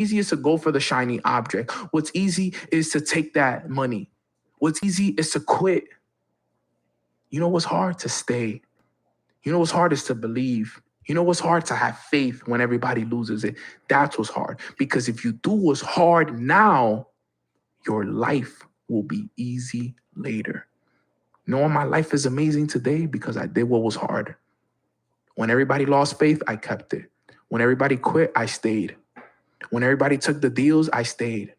easy is to go for the shiny object. What's easy is to take that money. What's easy is to quit. You know what's hard? To stay. You know what's hard is to believe. You know what's hard? To have faith when everybody loses it. That's what's hard. Because if you do what's hard now, your life will be easy later. Knowing my life is amazing today because I did what was hard. When everybody lost faith, I kept it. When everybody quit, I stayed. When everybody took the deals, I stayed.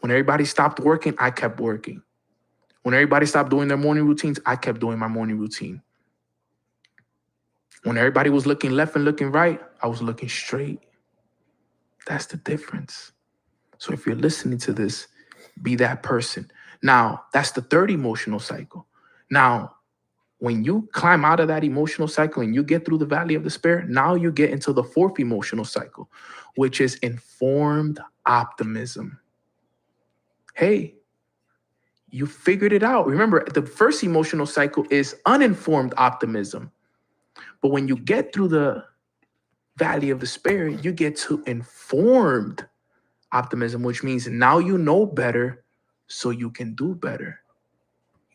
When everybody stopped working, I kept working. When everybody stopped doing their morning routines, I kept doing my morning routine. When everybody was looking left and looking right, I was looking straight. That's the difference. So if you're listening to this, be that person. Now, that's the third emotional cycle. Now, when you climb out of that emotional cycle and you get through the valley of despair, now you get into the fourth emotional cycle, which is informed optimism. Hey, you figured it out. Remember, the first emotional cycle is uninformed optimism. But when you get through the valley of despair, you get to informed optimism, which means now you know better, so you can do better.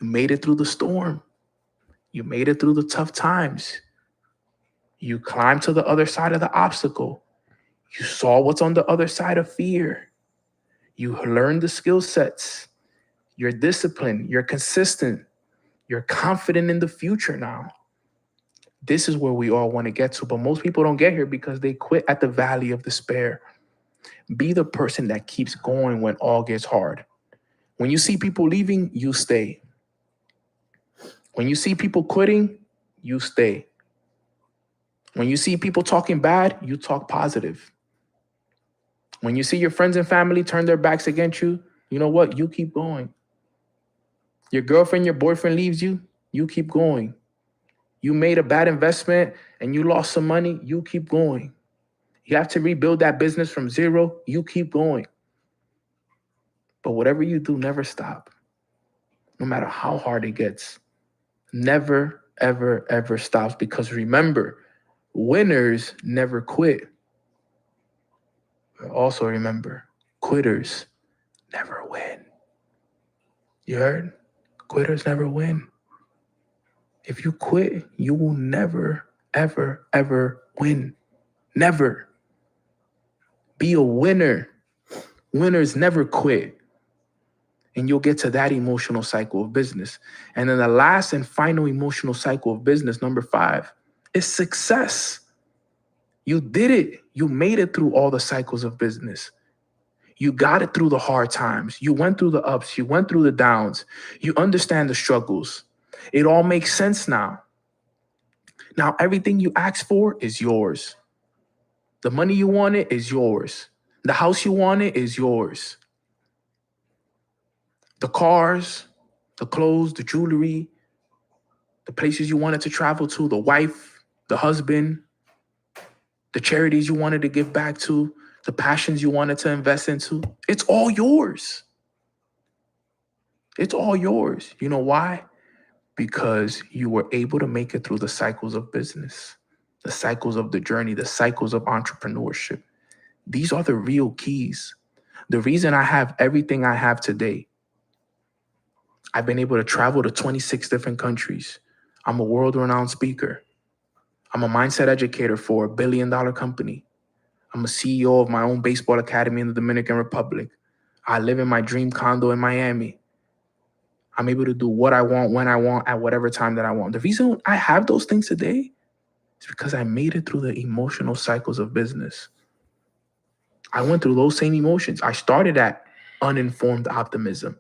You made it through the storm. You made it through the tough times. You climbed to the other side of the obstacle. You saw what's on the other side of fear. You learned the skill sets. You're disciplined. You're consistent. You're confident in the future now. This is where we all want to get to, but most people don't get here because they quit at the valley of despair. Be the person that keeps going when all gets hard. When you see people leaving, you stay. When you see people quitting, you stay. When you see people talking bad, you talk positive. When you see your friends and family turn their backs against you, you know what? You keep going. Your girlfriend, your boyfriend leaves you, you keep going. You made a bad investment and you lost some money, you keep going. You have to rebuild that business from zero, you keep going. But whatever you do, never stop. No matter how hard it gets, never, ever, ever stops. Because remember, winners never quit. But also remember, quitters never win. You heard? Quitters never win. If you quit, you will never, ever, ever win. Never. Be a winner. Winners never quit. And you'll get to that emotional cycle of business. And then the last and final emotional cycle of business, number 5, is success. You did it. You made it through all the cycles of business. You got it through the hard times. You went through the ups. You went through the downs. You understand the struggles. It all makes sense now. Now, everything you asked for is yours. The money you wanted is yours. The house you wanted is yours. The cars, the clothes, the jewelry, the places you wanted to travel to, the wife, the husband, the charities you wanted to give back to, the passions you wanted to invest into. It's all yours. It's all yours. You know why? Because you were able to make it through the cycles of business, the cycles of the journey, the cycles of entrepreneurship. These are the real keys. The reason I have everything I have today, I've been able to travel to 26 different countries. I'm a world-renowned speaker. I'm a mindset educator for $1 billion company. I'm a CEO of my own baseball academy in the Dominican Republic. I live in my dream condo in Miami. I'm able to do what I want, when I want, at whatever time that I want. The reason I have those things today is because I made it through the emotional cycles of business. I went through those same emotions. I started at uninformed optimism.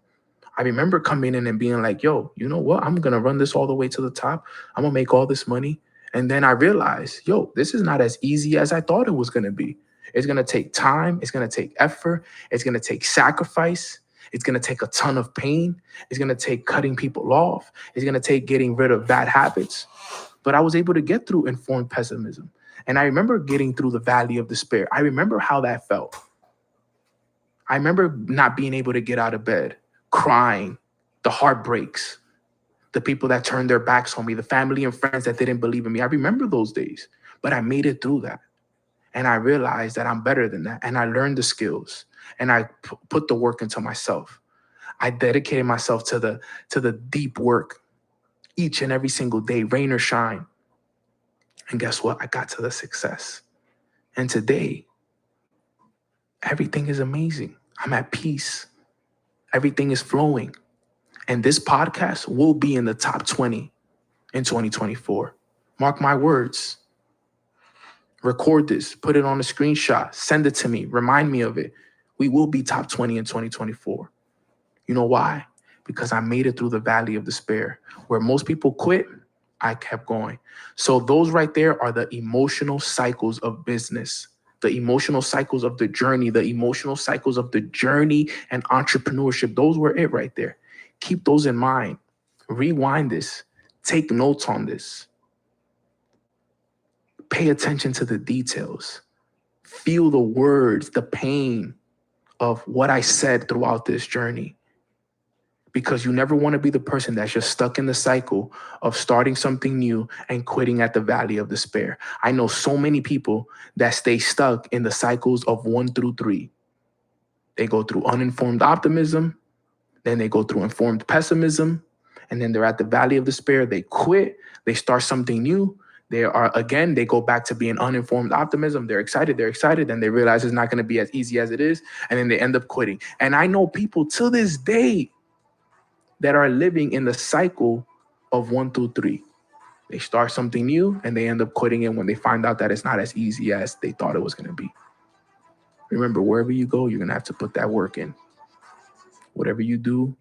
I remember coming in and being like, yo, you know what? I'm going to run this all the way to the top. I'm going to make all this money. And then I realized, yo, this is not as easy as I thought it was going to be. It's going to take time. It's going to take effort. It's going to take sacrifice. It's going to take a ton of pain. It's going to take cutting people off. It's going to take getting rid of bad habits. But I was able to get through informed pessimism. And I remember getting through the valley of despair. I remember how that felt. I remember not being able to get out of bed, crying, the heartbreaks, the people that turned their backs on me, the family and friends that didn't believe in me. I remember those days, but I made it through that. And I realized that I'm better than that. And I learned the skills and I put the work into myself. I dedicated myself to the deep work each and every single day, rain or shine. And guess what? I got to the success. And today, everything is amazing. I'm at peace. Everything is flowing. And this podcast will be in the top 20 in 2024. Mark my words. Record this, put it on a screenshot, send it to me, remind me of it. We will be top 20 in 2024. You know why? Because I made it through the valley of despair. Where most people quit, I kept going. So those right there are the emotional cycles of business, the emotional cycles of the journey, the emotional cycles of the journey and entrepreneurship. Those were it right there. Keep those in mind. Rewind this. Take notes on this. Pay attention to the details. Feel the words, the pain of what I said throughout this journey. Because you never want to be the person that's just stuck in the cycle of starting something new and quitting at the valley of despair. I know so many people that stay stuck in the cycles of 1 through 3. They go through uninformed optimism, then they go through informed pessimism, and then they're at the valley of despair. They quit, they start something new. They go back to being uninformed optimism. They're excited, then they realize it's not going to be as easy as it is, and then they end up quitting. And I know people to this day that are living in the cycle of 1 through 3. They start something new and they end up quitting it when they find out that it's not as easy as they thought it was going to be. Remember, wherever you go, you're going to have to put that work in. Whatever you do,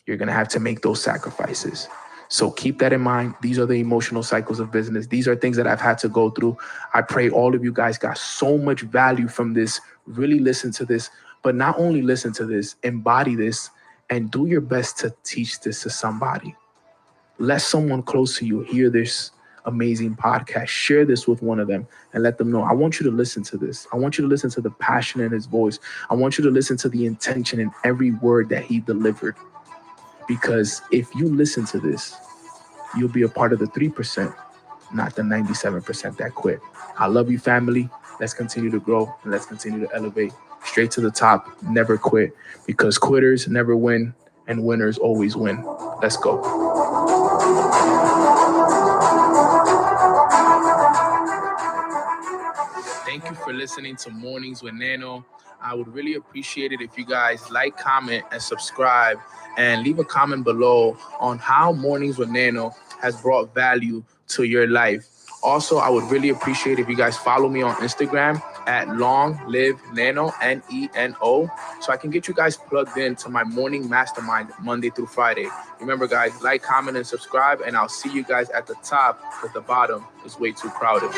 you're going to have to make those sacrifices. So keep that in mind. These are the emotional cycles of business. These are things that I've had to go through. I pray all of you guys got so much value from this. Really listen to this, but not only listen to this, embody this, and do your best to teach this to somebody. Let someone close to you hear this amazing podcast. Share this with one of them and let them know. I want you to listen to this. I want you to listen to the passion in his voice. I want you to listen to the intention in every word that he delivered. Because if you listen to this, you'll be a part of the 3%, not the 97% that quit. I love you, family. Let's continue to grow and let's continue to elevate straight to the top. Never quit, because quitters never win and winners always win. Let's go. Thank you for listening to Mornings with Nano. I would really appreciate it if you guys like, comment, and subscribe, and leave a comment below on how Mornings with Nano has brought value to your life. Also, I would really appreciate if you guys follow me on Instagram at Long Live Nano, Neno, so I can get you guys plugged in to my morning mastermind Monday through Friday. Remember, guys, like, comment, and subscribe, and I'll see you guys at the top, because the bottom is way too crowded.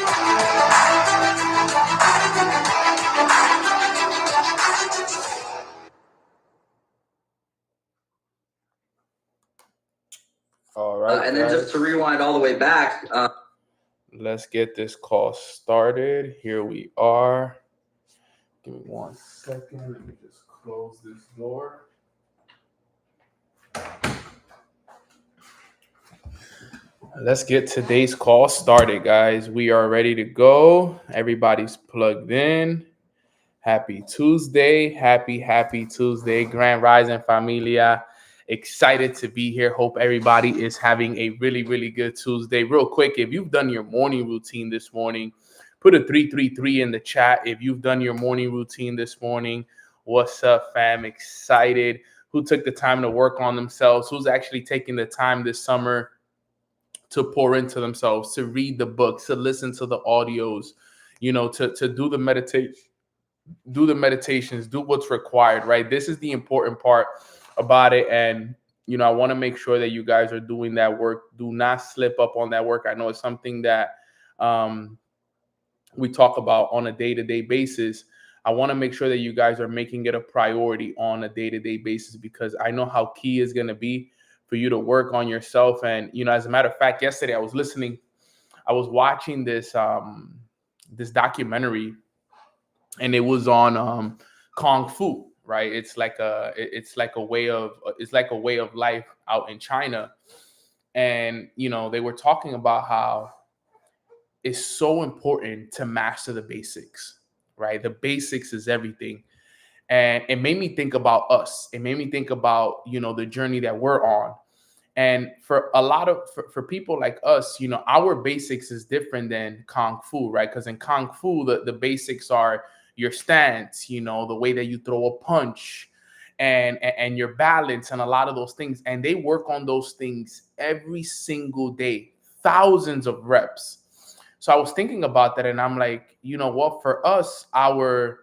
All right. And then just to rewind all the way back. Let's get this call started. Here we are. Give me 1 second. Let me just close this door. Let's get today's call started, guys. We are ready to go. Everybody's plugged in. Happy Tuesday. Happy Tuesday. Grand Rising Familia. Excited to be here. Hope everybody is having a really good Tuesday. Real quick, if you've done your morning routine this morning, put a 333 in the chat. If you've done your morning routine this morning, what's up, fam? Excited. Who took the time to work on themselves? Who's actually taking the time this summer to pour into themselves, to read the books, to listen to the audios, to do the meditation, do the meditations, do what's required, right? This is the important part about it. And, I want to make sure that you guys are doing that work. Do not slip up on that work. I know it's something that we talk about on a day-to-day basis. I want to make sure that you guys are making it a priority on a day-to-day basis, because I know how key is going to be for you to work on yourself. And, as a matter of fact, yesterday I was watching this documentary, and it was on Kung Fu, right? It's like a way of life out in China. And, they were talking about how it's so important to master the basics, right? The basics is everything. And it made me think about us. It made me think about, the journey that we're on. And for a lot of for people like us, our basics is different than kung fu, right? Because in kung fu, the basics are your stance, the way that you throw a punch, and your balance, and a lot of those things. And they work on those things every single day, thousands of reps. So I was thinking about that, and I'm like, you know what? For us, our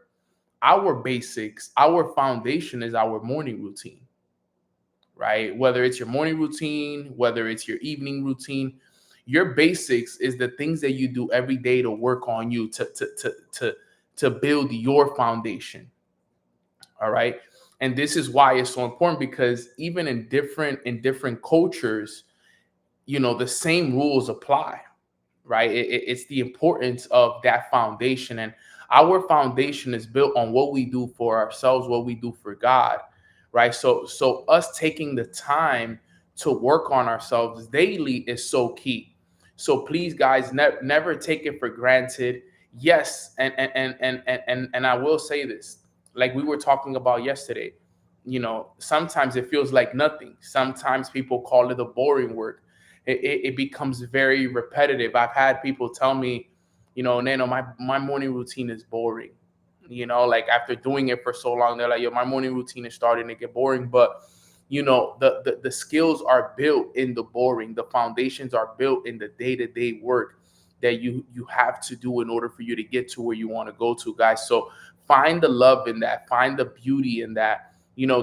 basics, our foundation is our morning routine, right? Whether it's your morning routine, whether it's your evening routine, your basics is the things that you do every day to work on you, to build your foundation. All right. And this is why it's so important, because even in different cultures, the same rules apply, right? It's the importance of that foundation. And our foundation is built on what we do for ourselves, what we do for God, right? So us taking the time to work on ourselves daily is so key. So please, guys, never take it for granted. Yes, and I will say this, like we were talking about yesterday. Sometimes it feels like nothing. Sometimes people call it a boring work. It becomes very repetitive. I've had people tell me, Nano, my morning routine is boring. Like after doing it for so long, they're like, yo, my morning routine is starting to get boring. But the skills are built in the boring. The foundations are built in the day-to-day work that you have to do in order for you to get to where you want to go to, guys. So find the love in that, find the beauty in that.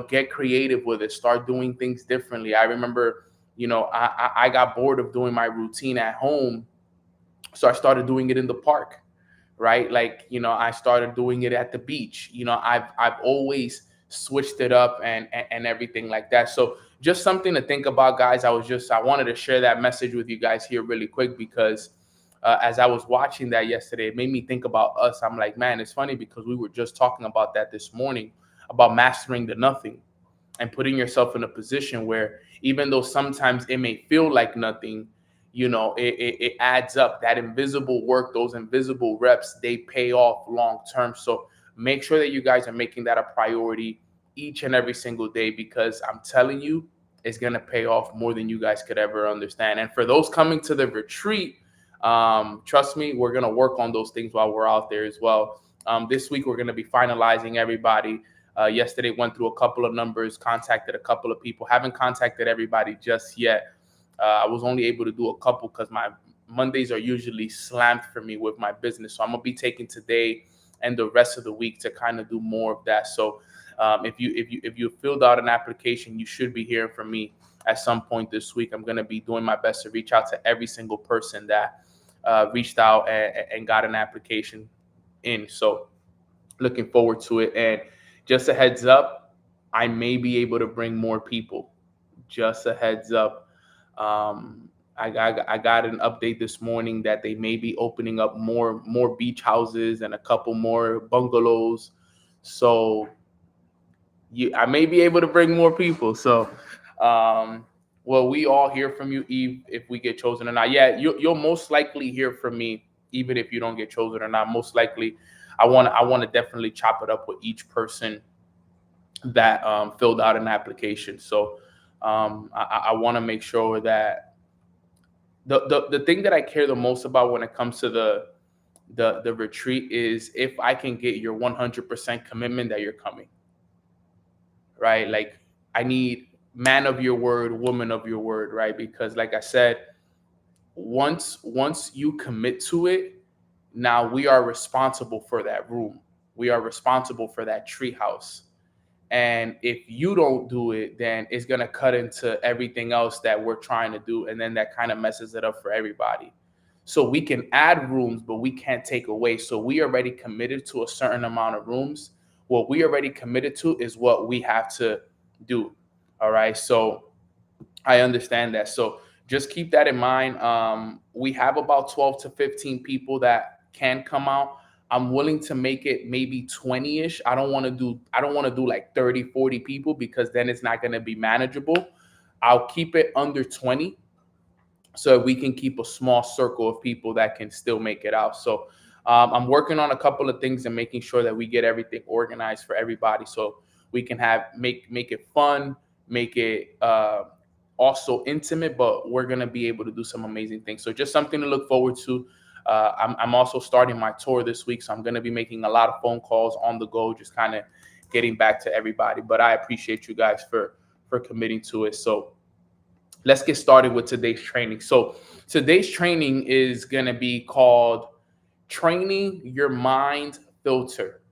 Get creative with it, start doing things differently. I remember, I got bored of doing my routine at home, so I started doing it in the park, right? Like, I started doing it at the beach. I've always switched it up, and everything like that. So just something to think about, guys. I wanted to share that message with you guys here really quick, because as I was watching that yesterday, it made me think about us. I'm like, man, it's funny because we were just talking about that this morning, about mastering the nothing and putting yourself in a position where, even though sometimes it may feel like nothing, it adds up. That invisible work, those invisible reps, they pay off long term. So make sure that you guys are making that a priority each and every single day, because I'm telling you, it's going to pay off more than you guys could ever understand. And for those coming to the retreat, trust me, we're going to work on those things while we're out there as well. This week, we're going to be finalizing everybody. Yesterday, went through a couple of numbers, contacted a couple of people. Haven't contacted everybody just yet. I was only able to do a couple because my Mondays are usually slammed for me with my business. So I'm gonna be taking today and the rest of the week to kind of do more of that. So if you filled out an application, you should be hearing from me at some point this week. I'm gonna be doing my best to reach out to every single person that reached out and got an application in. So looking forward to it. And just a heads up, I may be able to bring more people. Just a heads up. I got an update this morning that they may be opening up more beach houses and a couple more bungalows. So I may be able to bring more people. So, well, we all hear from you, Eve, if we get chosen or not. Yeah, you'll most likely hear from me, even if you don't get chosen or not. Most likely, I want to definitely chop it up with each person that filled out an application. So I want to make sure that the thing that I care the most about when it comes to the retreat is if I can get your 100% commitment that you're coming, right? Like, I need man of your word, woman of your word, right? Because like I said, once you commit to it, now we are responsible for that room. We are responsible for that treehouse. And if you don't do it, then it's going to cut into everything else that we're trying to do. And then that kind of messes it up for everybody. So we can add rooms, but we can't take away. So we already committed to a certain amount of rooms. What we already committed to is what we have to do. All right. So I understand that. So just keep that in mind. We have about 12 to 15 people that can come out. I'm willing to make it maybe 20-ish. I don't want to do like 30, 40 people, because then it's not going to be manageable. I'll keep it under 20, so we can keep a small circle of people that can still make it out. So I'm working on a couple of things and making sure that we get everything organized for everybody, so we can make it fun, make it also intimate, but we're gonna be able to do some amazing things. So just something to look forward to. I'm also starting my tour this week, so I'm gonna be making a lot of phone calls on the go, just kind of getting back to everybody. But I appreciate you guys for committing to it. So let's get started with today's training. So today's training is gonna be called training your mind filter.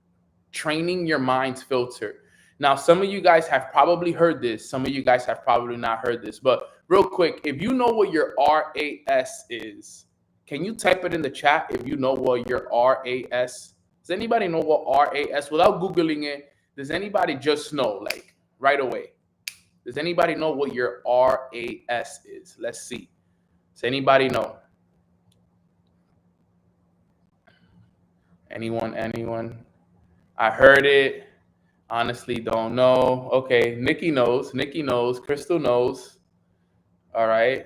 Training your mind filter. Now, some of you guys have probably heard this. Some of you guys have probably not heard this. But real quick, if you know what your RAS is, can you type it in the chat if you know what your RAS? Does anybody know what RAS? Without Googling it, does anybody just know, like, right away? Does anybody know what your RAS is? Let's see. Does anybody know? Anyone? I heard it. Honestly, don't know. Okay, Nikki knows. Nikki knows. Crystal knows. All right.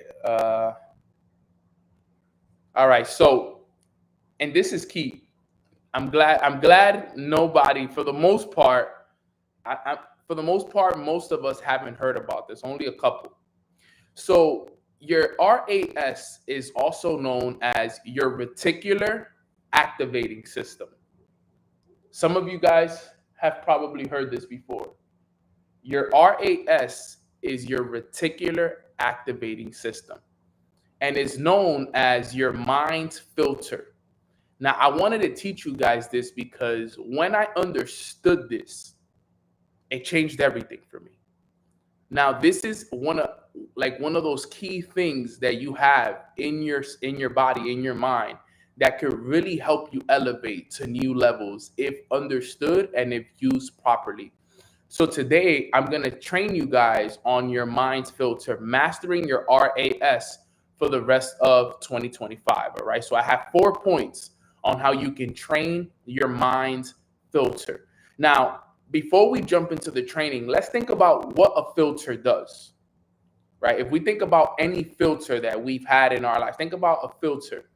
All right. So, and this is key. I'm glad nobody, for the most part, most of us haven't heard about this. Only a couple. So your RAS is also known as your reticular activating system. Some of you guys have probably heard this before. Your RAS is your reticular activating system and is known as your mind filter. Now, I wanted to teach you guys this because when I understood this, it changed everything for me. Now, this is one of those key things that you have in your body, in your mind, that could really help you elevate to new levels if understood and if used properly. So today I'm going to train you guys on your mind filter, mastering your RAS for the rest of 2025. All right. So I have 4 points on how you can train your mind filter. Now, before we jump into the training, let's think about what a filter does, right? If we think about any filter that we've had in our life, think about a filter.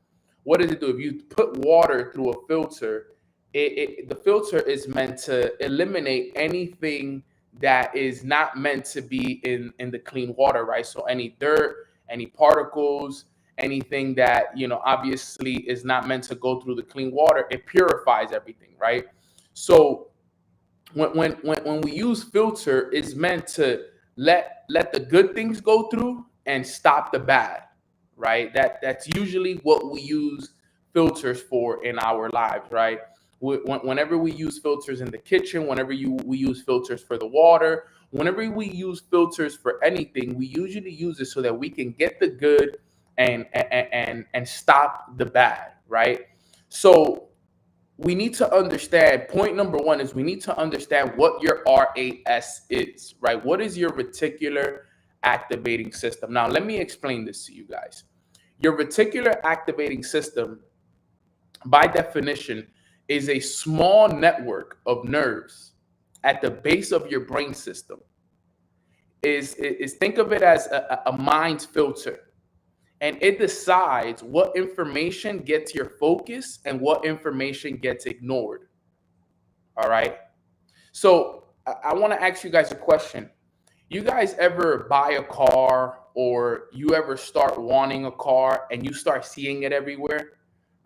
What does it do? If you put water through a filter, the filter is meant to eliminate anything that is not meant to be in the clean water, right? So any dirt, any particles, anything that, obviously is not meant to go through the clean water, it purifies everything, right? So when we use filter, it's meant to let the good things go through and stop the bad, right? That's usually what we use filters for in our lives, right? Whenever we use filters in the kitchen, we use filters for the water, whenever we use filters for anything, we usually use it so that we can get the good and stop the bad, right? So we need to understand, point number 1 is we need to understand what your RAS is, right? What is your reticular activating system? Now, let me explain this to you guys. Your reticular activating system, by definition, is a small network of nerves at the base of your brain system. Is think of it as a mind filter. And it decides what information gets your focus and what information gets ignored. All right. So I want to ask you guys a question. You guys ever buy a car or you ever start wanting a car and you start seeing it everywhere?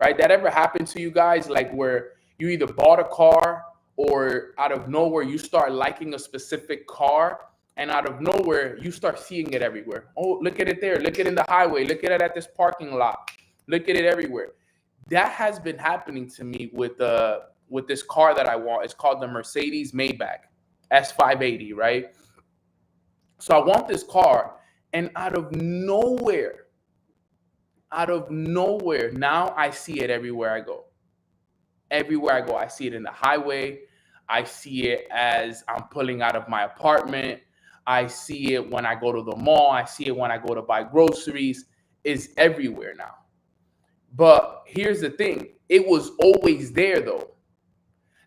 Right? That ever happened to you guys? Like where you either bought a car or out of nowhere you start liking a specific car, and out of nowhere you start seeing it everywhere. Oh, look at it there. Look at it in the highway. Look at it at this parking lot. Look at it everywhere. That has been happening to me with this car that I want. It's called the Mercedes Maybach S580, right? So I want this car, and out of nowhere, now I see it everywhere I go. Everywhere I go, I see it in the highway. I see it as I'm pulling out of my apartment. I see it when I go to the mall. I see it when I go to buy groceries. It's everywhere now. But here's the thing. It was always there, though.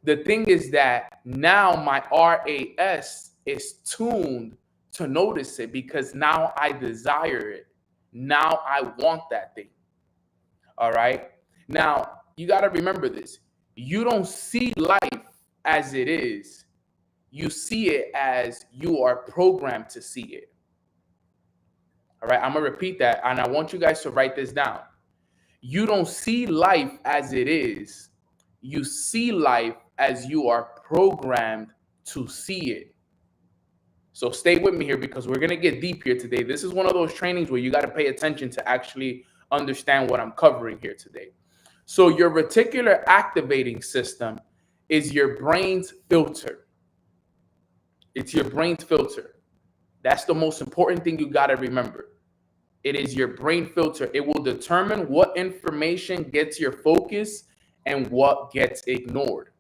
The thing is that now my RAS is tuned to notice it because now I desire it. Now I want that thing. All right. Now, you got to remember this. You don't see life as it is. You see it as you are programmed to see it. All right, I'm going to repeat that, and I want you guys to write this down. You don't see life as it is. You see life as you are programmed to see it. So stay with me here because we're going to get deep here today. This is one of those trainings where you got to pay attention to actually understand what I'm covering here today. So your reticular activating system is your brain's filter. It's your brain's filter. That's the most important thing you got to remember. It is your brain filter. It will determine what information gets your focus and what gets ignored.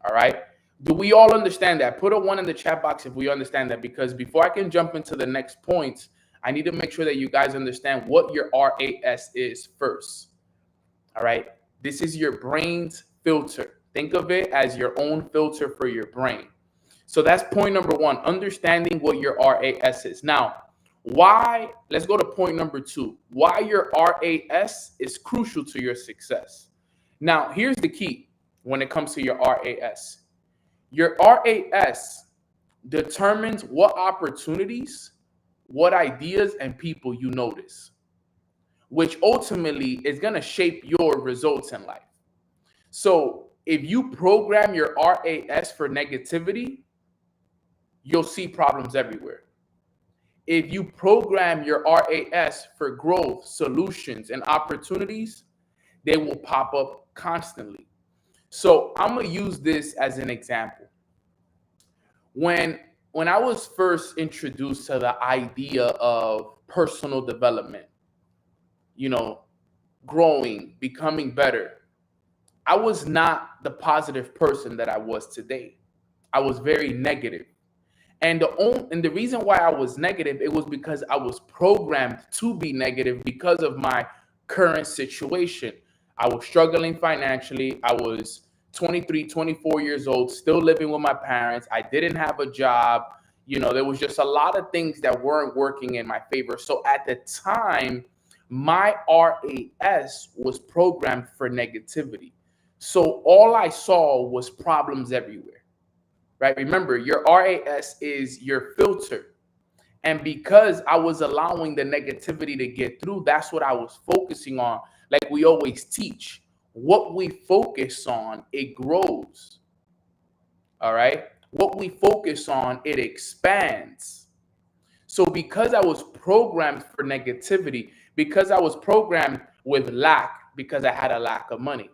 All right. Do we all understand that? Put a 1 in the chat box if we understand that, because before I can jump into the next points, I need to make sure that you guys understand what your RAS is first. All right. This is your brain's filter. Think of it as your own filter for your brain. So that's point number 1, understanding what your RAS is. Now, why? Let's go to point number 2. Why your RAS is crucial to your success. Now, here's the key when it comes to your RAS. Your RAS determines what opportunities, what ideas, and people you notice, which ultimately is going to shape your results in life. So if you program your RAS for negativity, you'll see problems everywhere. If you program your RAS for growth, solutions, and opportunities, they will pop up constantly. So I'm going to use this as an example. When I was first introduced to the idea of personal development, growing, becoming better, I was not the positive person that I was today. I was very negative. And the reason why I was negative, it was because I was programmed to be negative because of my current situation. I was struggling financially. I was 23, 24 years old, still living with my parents. I didn't have a job. There was just a lot of things that weren't working in my favor. So at the time, my RAS was programmed for negativity. So all I saw was problems everywhere. Right? Remember, your RAS is your filter. And because I was allowing the negativity to get through, that's what I was focusing on. Like we always teach, what we focus on, it grows. All right? What we focus on, it expands. So because I was programmed for negativity, because I was programmed with lack, because I had a lack of money,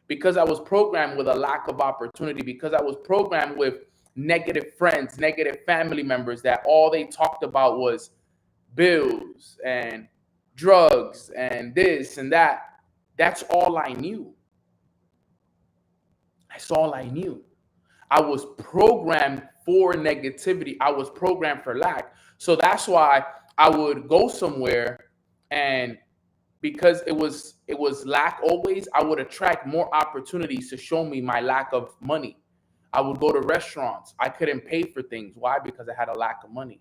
because I was programmed with a lack of opportunity, because I was programmed with negative friends, negative family members that all they talked about was bills and drugs and this and that. That's all I knew. That's all I knew. I was programmed for negativity. I was programmed for lack. So that's why I would go somewhere, and because it was lack always, I would attract more opportunities to show me my lack of money. I would go to restaurants. I couldn't pay for things. Why? Because I had a lack of money.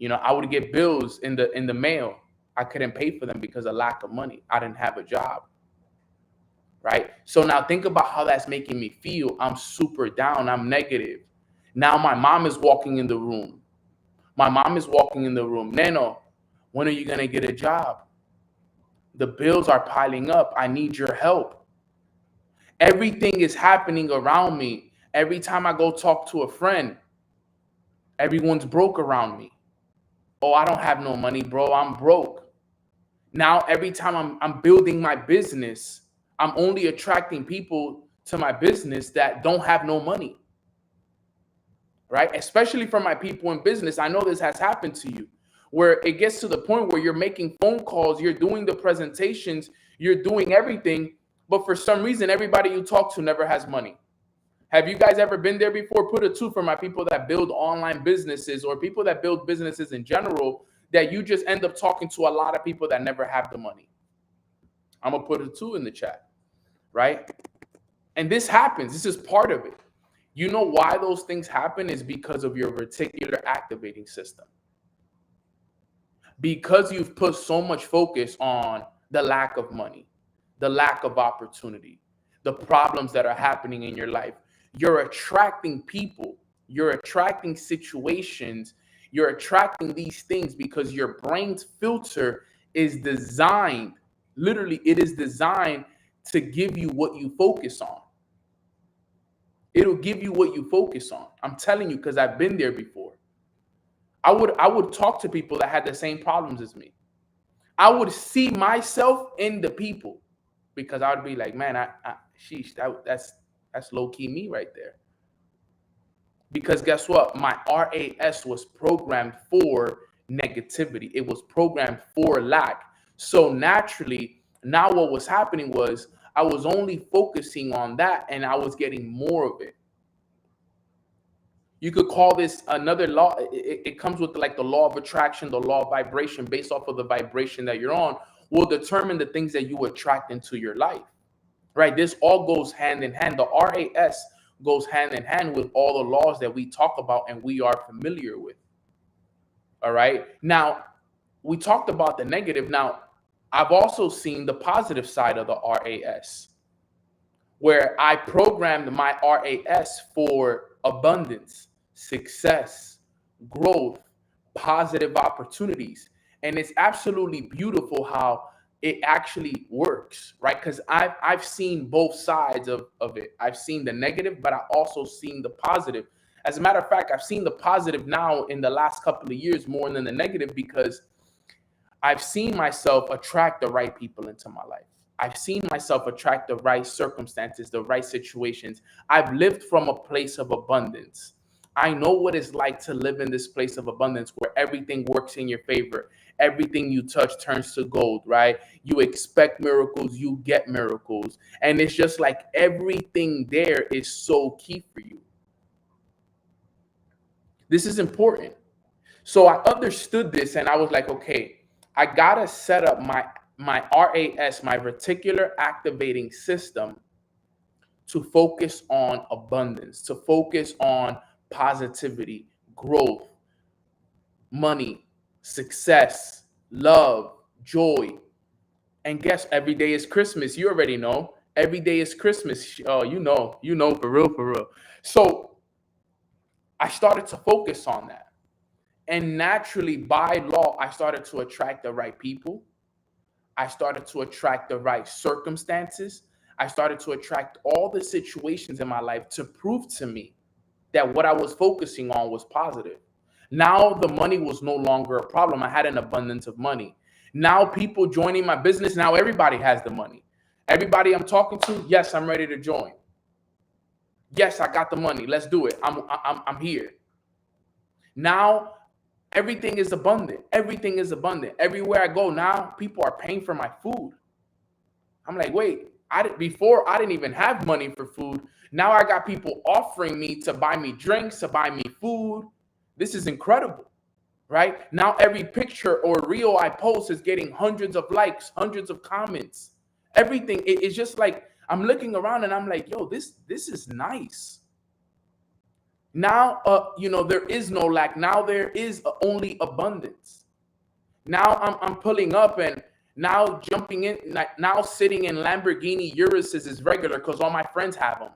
I would get bills in the mail. I couldn't pay for them because of lack of money. I didn't have a job. Right? So now think about how that's making me feel. I'm super down. I'm negative. Now my mom is walking in the room. Neno, when are you going to get a job? The bills are piling up. I need your help. Everything is happening around me. Every time I go talk to a friend, everyone's broke around me. Oh, I don't have no money, bro. I'm broke. Now, every time I'm building my business, I'm only attracting people to my business that don't have no money. Right? Especially for my people in business. I know this has happened to you, where it gets to the point where you're making phone calls, you're doing the presentations, you're doing everything, but for some reason, everybody you talk to never has money. Have you guys ever been there before? Put a 2 for my people that build online businesses or people that build businesses in general, that you just end up talking to a lot of people that never have the money. I'm going to put a 2 in the chat, right? And this happens. This is part of it. You know why those things happen is because of your reticular activating system. Because you've put so much focus on the lack of money, the lack of opportunity, the problems that are happening in your life. You're attracting people, you're attracting situations, you're attracting these things because your brain's filter is designed, literally, it is designed to give you what you focus on. It'll give you what you focus on. I'm telling you, because I've been there before. I would talk to people that had the same problems as me. I would see myself in the people because I would be like, man, sheesh, that's low key me right there. Because guess what? My RAS was programmed for negativity. It was programmed for lack. So naturally, now what was happening was I was only focusing on that and I was getting more of it. You could call this another law. It comes with like the law of attraction, the law of vibration. Based off of the vibration that you're on will determine the things that you attract into your life, right? This all goes hand in hand. The RAS goes hand in hand with all the laws that we talk about and we are familiar with. All right. Now, we talked about the negative. Now, I've also seen the positive side of the RAS, where I programmed my RAS for abundance, success, growth, positive opportunities. And it's absolutely beautiful how it actually works, right? Because I've seen both sides of it. I've seen the negative, but I also seen the positive. As a matter of fact, I've seen the positive now in the last couple of years more than the negative because I've seen myself attract the right people into my life. I've seen myself attract the right circumstances, the right situations. I've lived from a place of abundance. I know what it's like to live in this place of abundance where everything works in your favor. Everything you touch turns to gold, right? You expect miracles, you get miracles. And it's just like everything there is so key for you. This is important. So I understood this and I was like, okay, I got to set up my RAS, my reticular activating system, to focus on abundance, to focus on positivity, growth, money, success, love, joy. And guess every day is Christmas. You already know. Every day is Christmas. Oh, you know, for real, for real. So I started to focus on that. And naturally, by law, I started to attract the right people. I started to attract the right circumstances. I started to attract all the situations in my life to prove to me that what I was focusing on was positive. Now the money was no longer a problem. I had an abundance of money. Now people joining my business, now everybody has the money. Everybody I'm talking to, yes, I'm ready to join. Yes, I got the money. Let's do it. I'm here. Now everything is abundant. Everything is abundant. Everywhere I go now, people are paying for my food. I'm like, wait, before I didn't even have money for food. Now I got people offering me to buy me drinks, to buy me food. This is incredible, right? Now every picture or reel I post is getting hundreds of likes, hundreds of comments. Everything. It's just like I'm looking around and I'm like, yo, this is nice. Now, there is no lack. Now there is only abundance. Now I'm pulling up and now jumping in, now sitting in Lamborghini Uruses is regular because all my friends have them,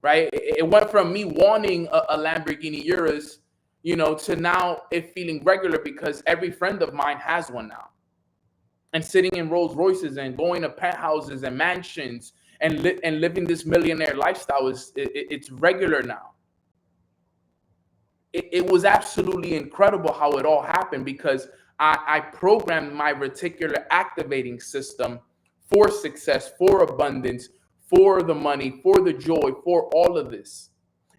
right? It went from me wanting a Lamborghini Urus, to now it feeling regular because every friend of mine has one now. And sitting in Rolls Royces and going to penthouses and mansions and living this millionaire lifestyle it's regular now. It was absolutely incredible how it all happened because I programmed my reticular activating system for success, for abundance, for the money, for the joy, for all of this.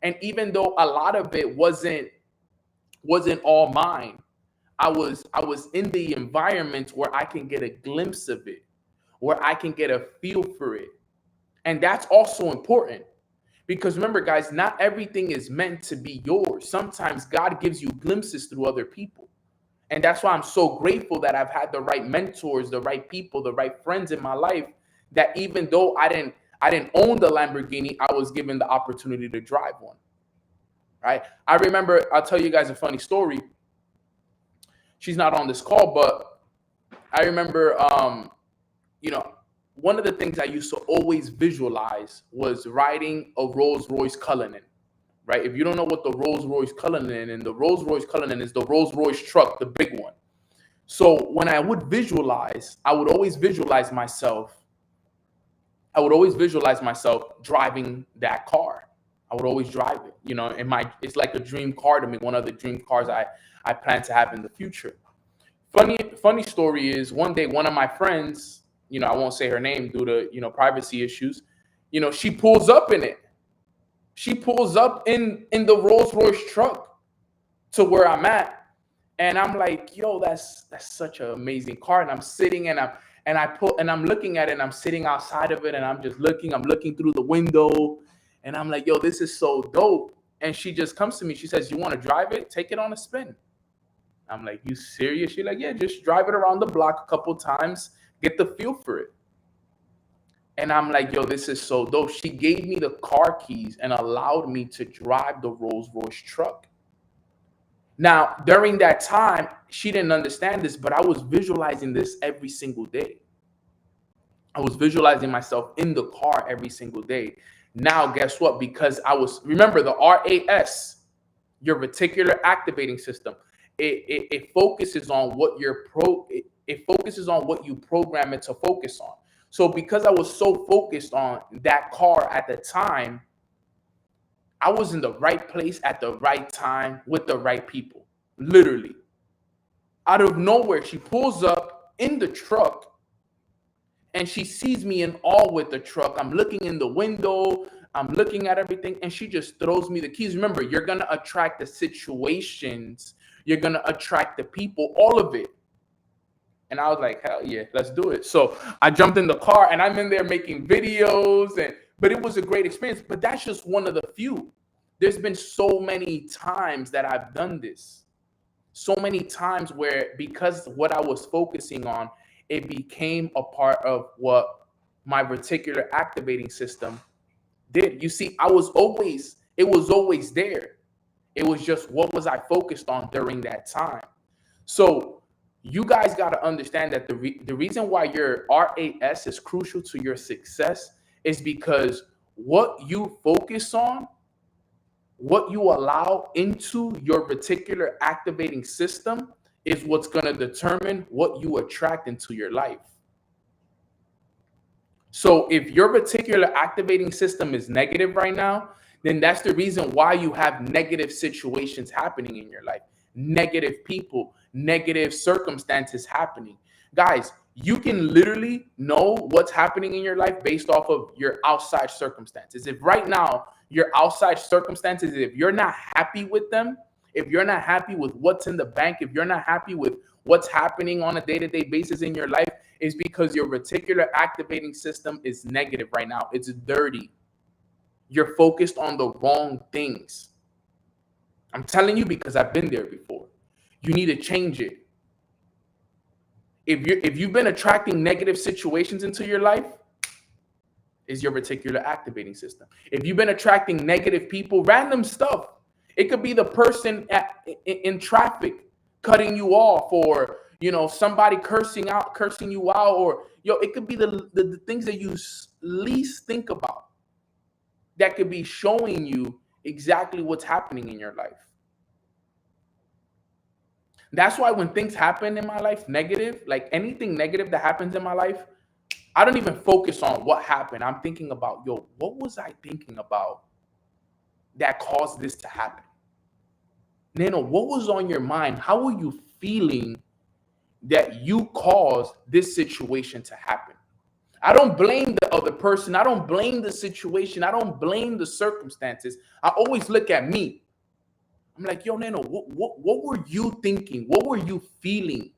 And even though a lot of it wasn't all mine, I was in the environment where I can get a glimpse of it, where I can get a feel for it. And that's also important. Because remember, guys, not everything is meant to be yours. Sometimes God gives you glimpses through other people. And that's why I'm so grateful that I've had the right mentors, the right people, the right friends in my life, that even though I didn't own the Lamborghini, I was given the opportunity to drive one. Right? I remember, I'll tell you guys a funny story. She's not on this call, but I remember one of the things I used to always visualize was riding a Rolls Royce Cullinan, right? If you don't know what the Rolls Royce Cullinan, and the Rolls Royce Cullinan is the Rolls Royce truck, the big one. So when I would visualize, I would always visualize myself driving that car. I would always drive it, you know, and it's like a dream car to me, one of the dream cars I plan to have in the future. Funny story is, one day, one of my friends, you know, I won't say her name due to, you know, privacy issues, you know, she pulls up in it. She pulls up in the Rolls Royce truck to where I'm at. And I'm like, yo, that's such an amazing car. And I'm sitting and I'm looking at it, and I'm sitting outside of it, and I'm looking through the window, and I'm like, yo, this is so dope. And she just comes to me, she says, you want to drive it? Take it on a spin. I'm like, you serious? She's like, yeah, just drive it around the block a couple times, get the feel for it. And I'm like, yo, this is so dope. She gave me the car keys and allowed me to drive the Rolls Royce truck. Now, during that time, she didn't understand this, but I was visualizing this every single day. I was visualizing myself in the car every single day. Now, guess what? Because remember the RAS, your reticular activating system, it focuses on what it focuses on what you program it to focus on. So because I was so focused on that car at the time, I was in the right place at the right time with the right people. Literally. Out of nowhere, she pulls up in the truck and she sees me in awe with the truck. I'm looking in the window, I'm looking at everything, and she just throws me the keys. Remember, you're going to attract the situations, you're going to attract the people, all of it. And I was like, hell yeah, let's do it. So I jumped in the car and I'm in there making videos, but it was a great experience. But that's just one of the few. There's been so many times that I've done this. So many times where, because what I was focusing on, it became a part of what my reticular activating system did. You see, it was always there. It was just, what was I focused on during that time? So you guys got to understand that the reason why your RAS is crucial to your success is because what you focus on, what you allow into your reticular activating system, is what's going to determine what you attract into your life. So if your reticular activating system is negative right now, then that's the reason why you have negative situations happening in your life, negative people, negative circumstances happening. Guys, you can literally know what's happening in your life based off of your outside circumstances. If right now your outside circumstances, if you're not happy with them, if you're not happy with what's in the bank, if you're not happy with what's happening on a day-to-day basis in your life, is because your reticular activating system is negative right now. It's dirty. You're focused on the wrong things. I'm telling you, because I've been there before. You need to change it. If you've been attracting negative situations into your life, is your reticular activating system. If you've been attracting negative people, random stuff, it could be the person in traffic cutting you off, or somebody cursing you out, or it could be the things that you least think about that could be showing you exactly what's happening in your life. That's why when things happen in my life, negative, like anything negative that happens in my life, I don't even focus on what happened. I'm thinking about, what was I thinking about that caused this to happen? Nano, what was on your mind? How were you feeling that you caused this situation to happen? I don't blame the other person. I don't blame the situation. I don't blame the circumstances. I always look at me. I'm like, Nano, what were you thinking? What were you feeling?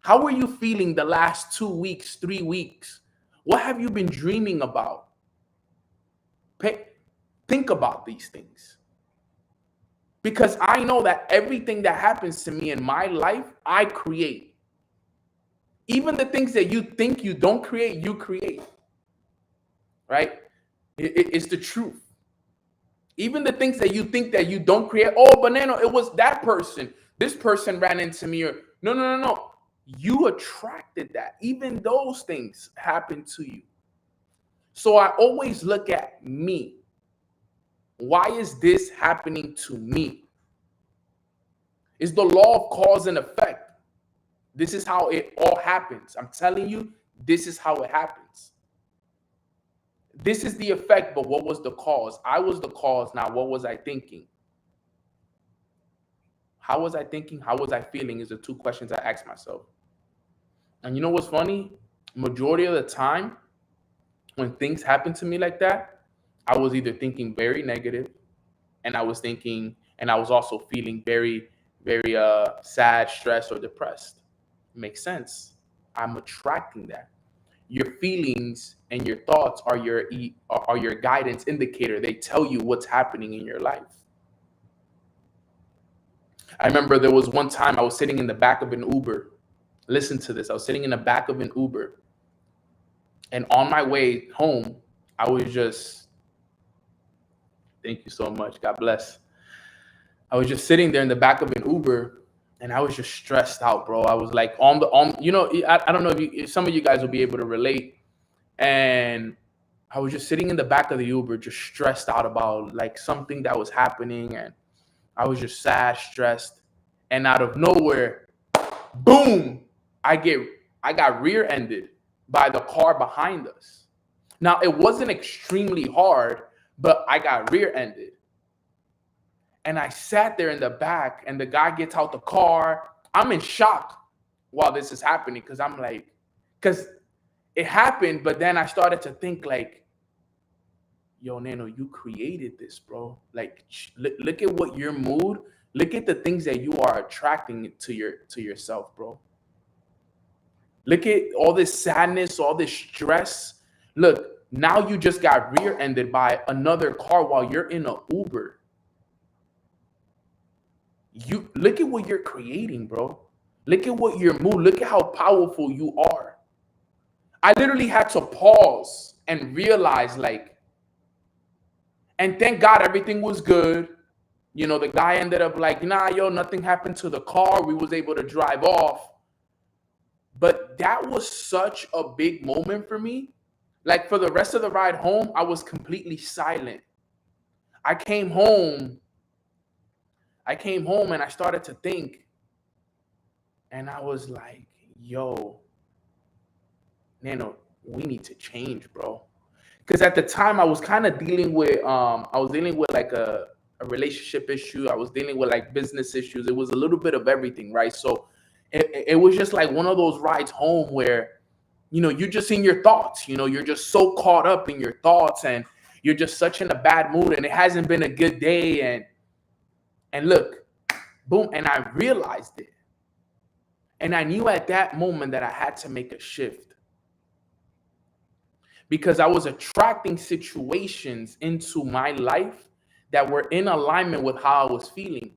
How were you feeling the last 2 weeks, 3 weeks? What have you been dreaming about? Think about these things. Because I know that everything that happens to me in my life, I create. Even the things that you think you don't create, you create. Right? It's the truth. Even the things that you think that you don't create. Oh, Banana, it was that person. This person ran into me. Or no. you attracted that. Even those things happen to you. So I always look at me. Why is this happening to me? It's the law of cause and effect. This is how it all happens. I'm telling you, this is how it happens. This is the effect, but what was the cause? I was the cause. Now, what was I thinking? How was I thinking? How was I feeling? Is the two questions I ask myself. And you know what's funny? Majority of the time, when things happen to me like that, I was either thinking very negative, and I was also feeling very, very sad, stressed, or depressed. Makes sense. I'm attracting that. Your feelings and your thoughts are your guidance indicator. They tell you what's happening in your life. I remember there was one time I was sitting in the back of an Uber. Listen to this. I was sitting in the back of an Uber, and on my way home, I was just, thank you so much. God bless. I was just sitting there in the back of an Uber, and I was just stressed out, bro. I was like I don't know if some of you guys will be able to relate. And I was just sitting in the back of the Uber, just stressed out about like something that was happening. And I was just sad, stressed. And out of nowhere, boom, I got rear-ended by the car behind us. Now, it wasn't extremely hard, but I got rear-ended. And I sat there in the back, and the guy gets out the car. I'm in shock while this is happening, because it happened, but then I started to think like, yo, Nano, you created this, bro. Like, look at what your mood, look at the things that you are attracting to yourself, bro. Look at all this sadness, all this stress. Look, now you just got rear-ended by another car while you're in an Uber. You look at what you're creating, bro. Look at what your mood, look at how powerful you are. I literally had to pause and realize, like, and thank God everything was good. You know, the guy ended up like, nah, yo, nothing happened to the car. We was able to drive off. But that was such a big moment for me. Like, for the rest of the ride home, I was completely silent. I came home and I started to think. And I was like, yo, Nano, we need to change, bro. Because at the time I was kind of dealing with like a relationship issue. I was dealing with like business issues. It was a little bit of everything, right? So it was just like one of those rides home where, you know, you're just in your thoughts, you know, you're just so caught up in your thoughts, and you're just such in a bad mood, and it hasn't been a good day. And look, boom, and I realized it. And I knew at that moment that I had to make a shift, because I was attracting situations into my life that were in alignment with how I was feeling.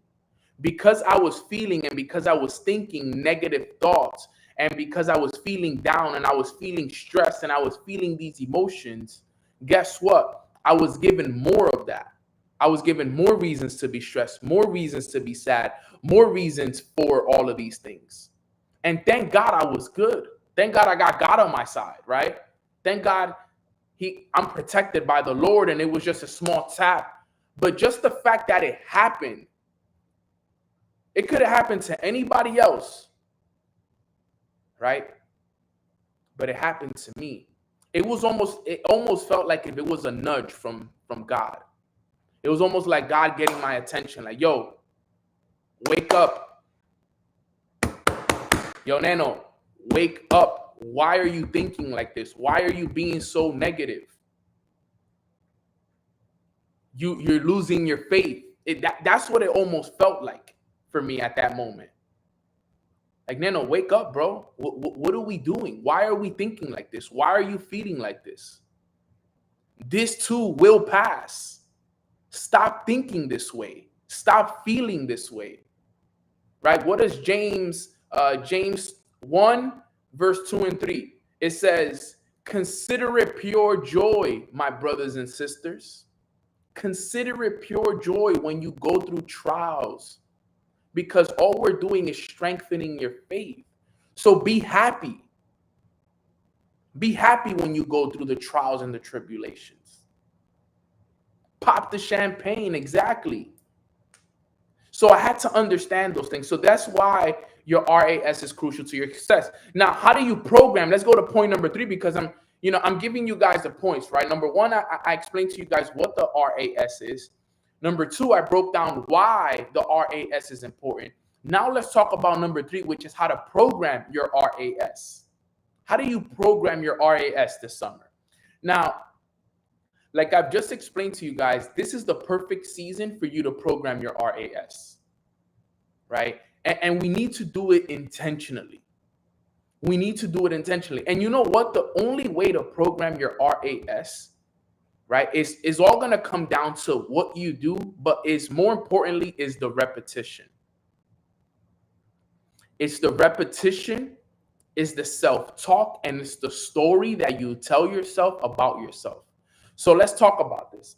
Because I was feeling, and because I was thinking negative thoughts, and because I was feeling down, and I was feeling stressed, and I was feeling these emotions, guess what? I was given more of that. I was given more reasons to be stressed, more reasons to be sad, more reasons for all of these things. And thank God I was good. Thank God I got God on my side, right? Thank God I'm protected by the Lord, and it was just a small tap. But just the fact that it happened, it could have happened to anybody else, right? But it happened to me. It almost felt like if it was a nudge from God. It was almost like God getting my attention, like, yo, wake up. Yo, Nano, wake up. Why are you thinking like this? Why are you being so negative? You're losing your faith. That's what it almost felt like for me at that moment. Like, Nano, wake up, bro. What are we doing? Why are we thinking like this? Why are you feeling like this? This too will pass. Stop thinking this way. Stop feeling this way. Right? What does James 1, verse 2 and 3? It says, consider it pure joy, my brothers and sisters. Consider it pure joy when you go through trials, because all we're doing is strengthening your faith. So be happy. Be happy when you go through the trials and the tribulations. Pop the champagne, exactly. So I had to understand those things. So that's why your RAS is crucial to your success. Now, how do you program? Let's go to point number 3, because I'm giving you guys the points, right? Number 1, I explained to you guys what the RAS is. Number 2, I broke down why the RAS is important. Now let's talk about number 3, which is how to program your RAS. How do you program your RAS this summer? Now, like I've just explained to you guys, this is the perfect season for you to program your RAS, right? And we need to do it intentionally. We need to do it intentionally. And you know what? The only way to program your RAS, right, is all going to come down to what you do, but is more importantly is the repetition. It's the repetition, is the self-talk, and it's the story that you tell yourself about yourself. So let's talk about this.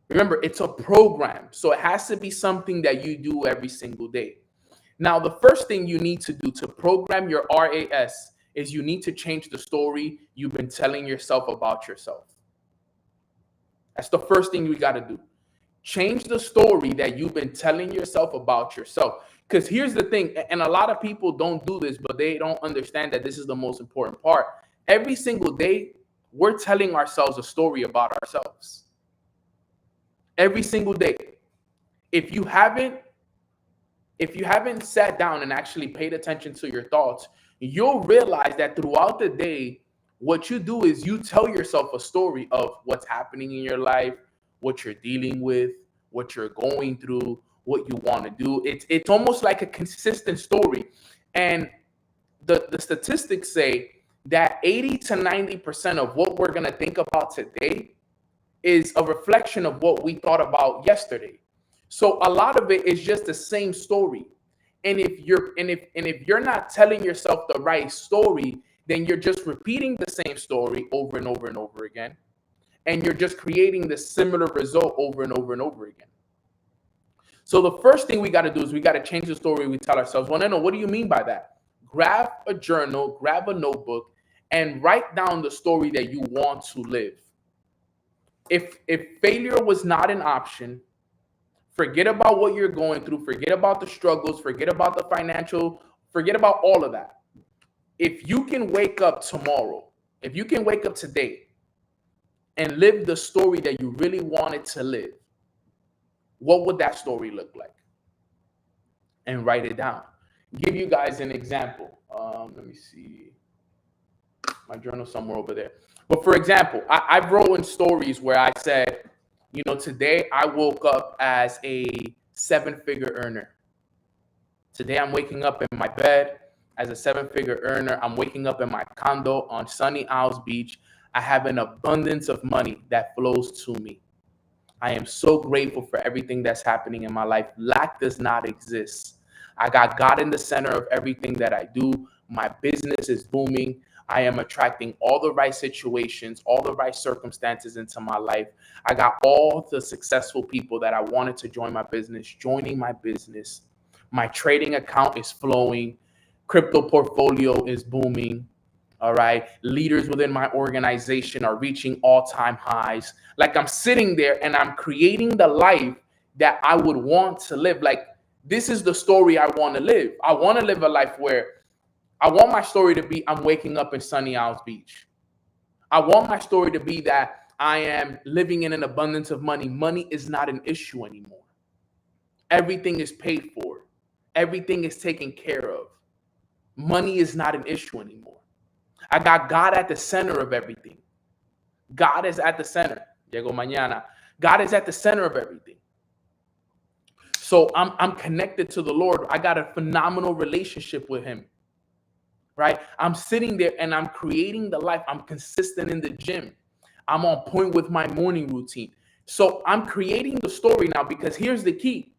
Remember, it's a program, so it has to be something that you do every single day. Now, the first thing you need to do to program your RAS is you need to change the story you've been telling yourself about yourself. That's the first thing we got to do. Change the story that you've been telling yourself about yourself. Because here's the thing, and a lot of people don't do this, but they don't understand that this is the most important part. Every single day, we're telling ourselves a story about ourselves. Every single day. If you haven't sat down and actually paid attention to your thoughts, you'll realize that throughout the day, what you do is you tell yourself a story of what's happening in your life, what you're dealing with, what you're going through, what you want to do. It's almost like a consistent story. And the statistics say that 80 to 90% of what we're going to think about today is a reflection of what we thought about yesterday. So a lot of it is just the same story. And if you're not telling yourself the right story, then you're just repeating the same story over and over and over again. And you're just creating the similar result over and over and over again. So the first thing we got to do is we got to change the story we tell ourselves. Well, no, what do you mean by that? Grab a journal, grab a notebook, and write down the story that you want to live. If failure was not an option, forget about what you're going through, forget about the struggles, forget about the financial, forget about all of that. If you can wake up tomorrow, if you can wake up today and live the story that you really wanted to live, what would that story look like? And write it down. Give you guys an example. Let me see. My journal somewhere over there. But for example, I've written stories where I said, today I woke up as a 7-figure earner. Today I'm waking up in my bed as a 7-figure earner. I'm waking up in my condo on sunny Isles Beach. I have an abundance of money that flows to me. I am so grateful for everything that's happening in my life. Lack does not exist. I got God in the center of everything that I do. My business is booming. I am attracting all the right situations, all the right circumstances into my life. I got all the successful people that I wanted to join my business, joining my business. My trading account is flowing. Crypto portfolio is booming. All right. Leaders within my organization are reaching all-time highs. Like I'm sitting there and I'm creating the life that I would want to live. Like this is the story I want to live. I want to live a life where I want my story to be I'm waking up in sunny Isles Beach. I want my story to be that I am living in an abundance of money. Money is not an issue anymore. Everything is paid for. Everything is taken care of. Money is not an issue anymore. I got God at the center of everything. God is at the center. Llego mañana. God is at the center of everything. So I'm connected to the Lord. I got a phenomenal relationship with him. Right? I'm sitting there and I'm creating the life. I'm consistent in the gym. I'm on point with my morning routine. So I'm creating the story now because here's the key.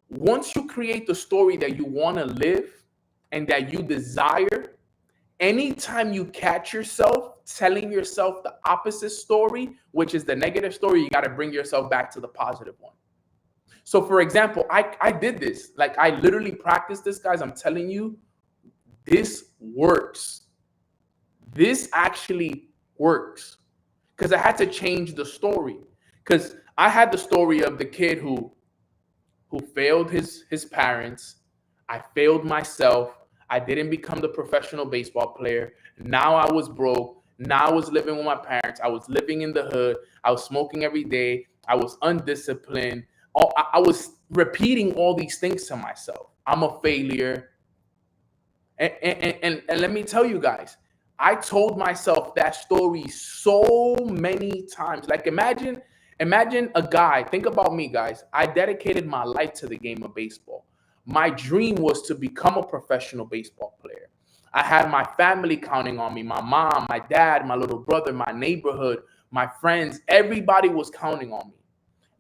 Once you create the story that you want to live and that you desire, anytime you catch yourself telling yourself the opposite story, which is the negative story, you got to bring yourself back to the positive one. So for example, I did this. Like I literally practiced this, guys. I'm telling you, this works. This actually works. Because I had to change the story. Because I had the story of the kid who failed his parents. I failed myself. I didn't become the professional baseball player. Now I was broke. Now I was living with my parents. I was living in the hood. I was smoking every day. I was undisciplined. I was repeating all these things to myself. I'm a failure. And let me tell you guys, I told myself that story so many times. Like imagine a guy, think about me, guys. I dedicated my life to the game of baseball. My dream was to become a professional baseball player. I had my family counting on me, my mom, my dad, my little brother, my neighborhood, my friends, everybody was counting on me.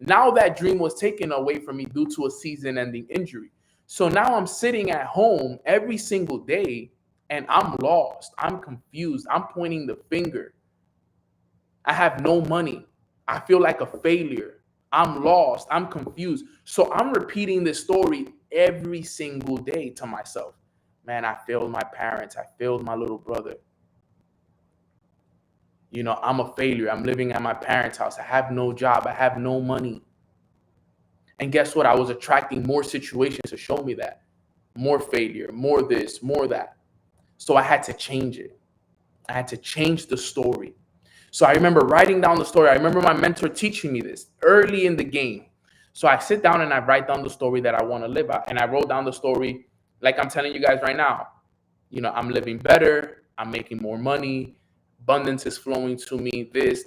Now that dream was taken away from me due to a season-ending injury. So now I'm sitting at home every single day and I'm lost. I'm confused. I'm pointing the finger. I have no money. I feel like a failure. I'm lost. I'm confused. So I'm repeating this story every single day to myself. Man, I failed my parents. I failed my little brother. You know, I'm a failure. I'm living at my parents' house. I have no job. I have no money. And guess what? I was attracting more situations to show me that. More failure, more this, more that. So I had to change it. I had to change the story. So I remember writing down the story. I remember my mentor teaching me this early in the game. So I sit down and I write down the story that I want to live out. And I wrote down the story like I'm telling you guys right now. You know, I'm living better. I'm making more money. Abundance is flowing to me. This.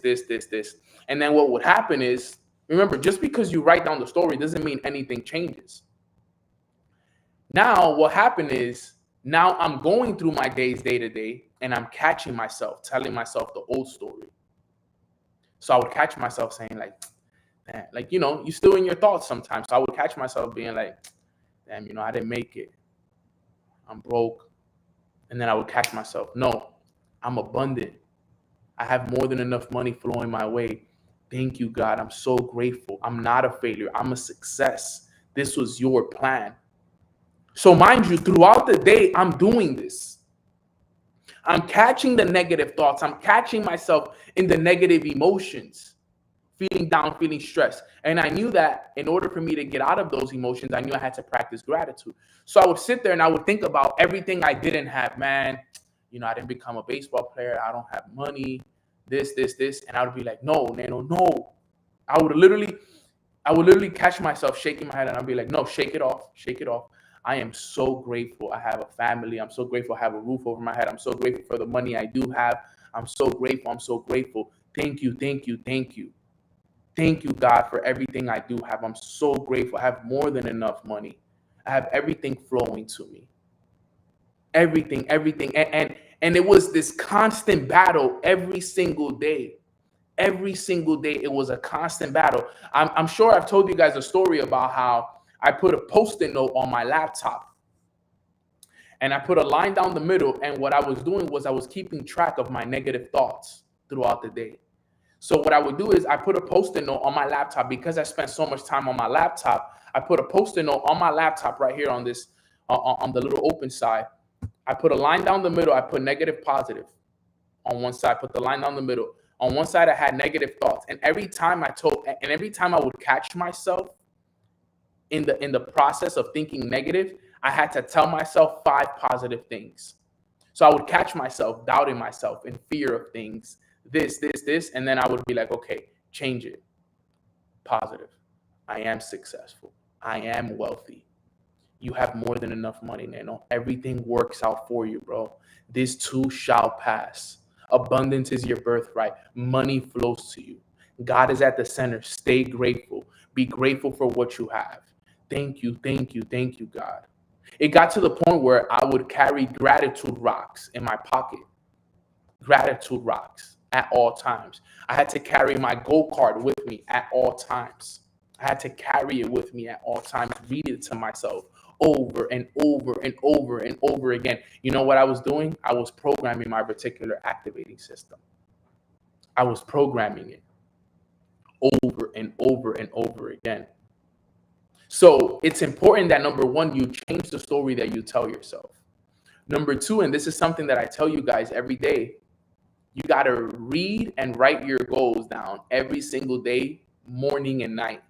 And then what would happen is, remember, just because you write down the story doesn't mean anything changes. Now, what happened is, now I'm going through my days day to day and I'm catching myself telling myself the old story. So I would catch myself saying like, man, like, you know, you're still in your thoughts sometimes. So I would catch myself being like, damn, you know, I didn't make it. I'm broke. And then I would catch myself, no, I'm abundant. I have more than enough money flowing my way. Thank you, God. I'm so grateful. I'm not a failure. I'm a success. This was your plan. So mind you, throughout the day, I'm doing this. I'm catching the negative thoughts. I'm catching myself in the negative emotions, feeling down, feeling stressed. And I knew that in order for me to get out of those emotions, I knew I had to practice gratitude. So I would sit there and I would think about everything I didn't have. Man, you know, I didn't become a baseball player. I don't have money, this. And I would be like, no, Nano, no. I would literally catch myself shaking my head and I'd be like, no, shake it off. I am so grateful I have a family. I'm so grateful I have a roof over my head. I'm so grateful for the money I do have. I'm so grateful. Thank you. Thank you, God, for everything I do have. I'm so grateful. I have more than enough money. I have everything flowing to me. Everything. And it was this constant battle every single day. Every single day, it was a constant battle. I'm sure I've told you guys a story about how I put a post-it note on my laptop and I put a line down the middle. And what I was doing was I was keeping track of my negative thoughts throughout the day. So what I would do is I put a post-it note on my laptop because I spent so much time on my laptop. I put a post-it note on my laptop right here on this, on the little open side. I put a line down the middle. I put negative, positive on one side. Put the line down the middle. On one side, I had negative thoughts, and every time I would catch myself in the process of thinking negative, I had to tell myself 5 positive things. So I would catch myself doubting myself in fear of things, this, and then I would be like, okay, change it. Positive. I am successful. I am wealthy. You have more than enough money, Nano. Everything works out for you, bro. This too shall pass. Abundance is your birthright. Money flows to you. God is at the center. Stay grateful. Be grateful for what you have. Thank you, God. It got to the point where I would carry gratitude rocks in my pocket. Gratitude rocks at all times. I had to carry my gold card with me at all times. I had to carry it with me at all times, read it to myself over and over again. You know what I was doing? I was programming my reticular activating system. I was programming it over and over again. So it's important that number one, you change the story that you tell yourself. Number two, and this is something that I tell you guys every day, you got to read and write your goals down every single day, morning and night.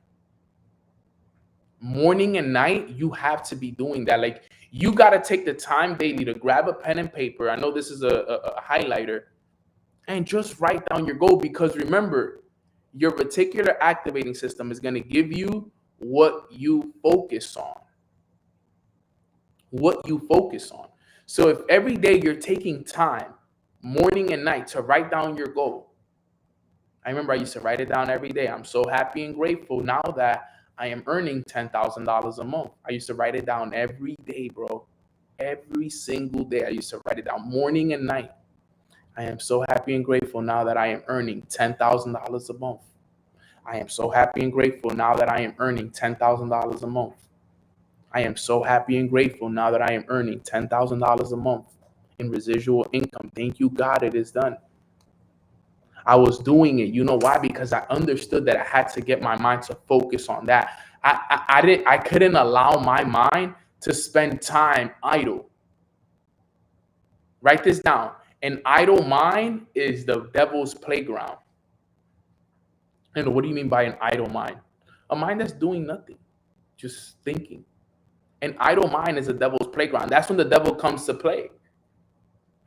Morning and night, you have to be doing that. Like, you got to take the time daily to grab a pen and paper. I know this is a highlighter, and just write down your goal, because remember, your reticular activating system is going to give you what you focus on. What you focus on. So if every day you're taking time, morning and night, to write down your goal. I remember I used to write it down every day. I'm so happy and grateful now that I am earning $10,000 a month. I used to write it down every day, bro. Every single day I used to write it down, morning and night. I am so happy and grateful now that I am earning $10,000 a month. I am so happy and grateful now that I am earning $10,000 a month. I am so happy and grateful now that I am earning $10,000 a month in residual income. Thank you, God, it is done. I was doing it. You know why? Because I understood that I had to get my mind to focus on that. I couldn't allow my mind to spend time idle. Write this down. An idle mind is the devil's playground. And what do you mean by an idle mind? A mind that's doing nothing, just thinking. An idle mind is a devil's playground. That's when the devil comes to play.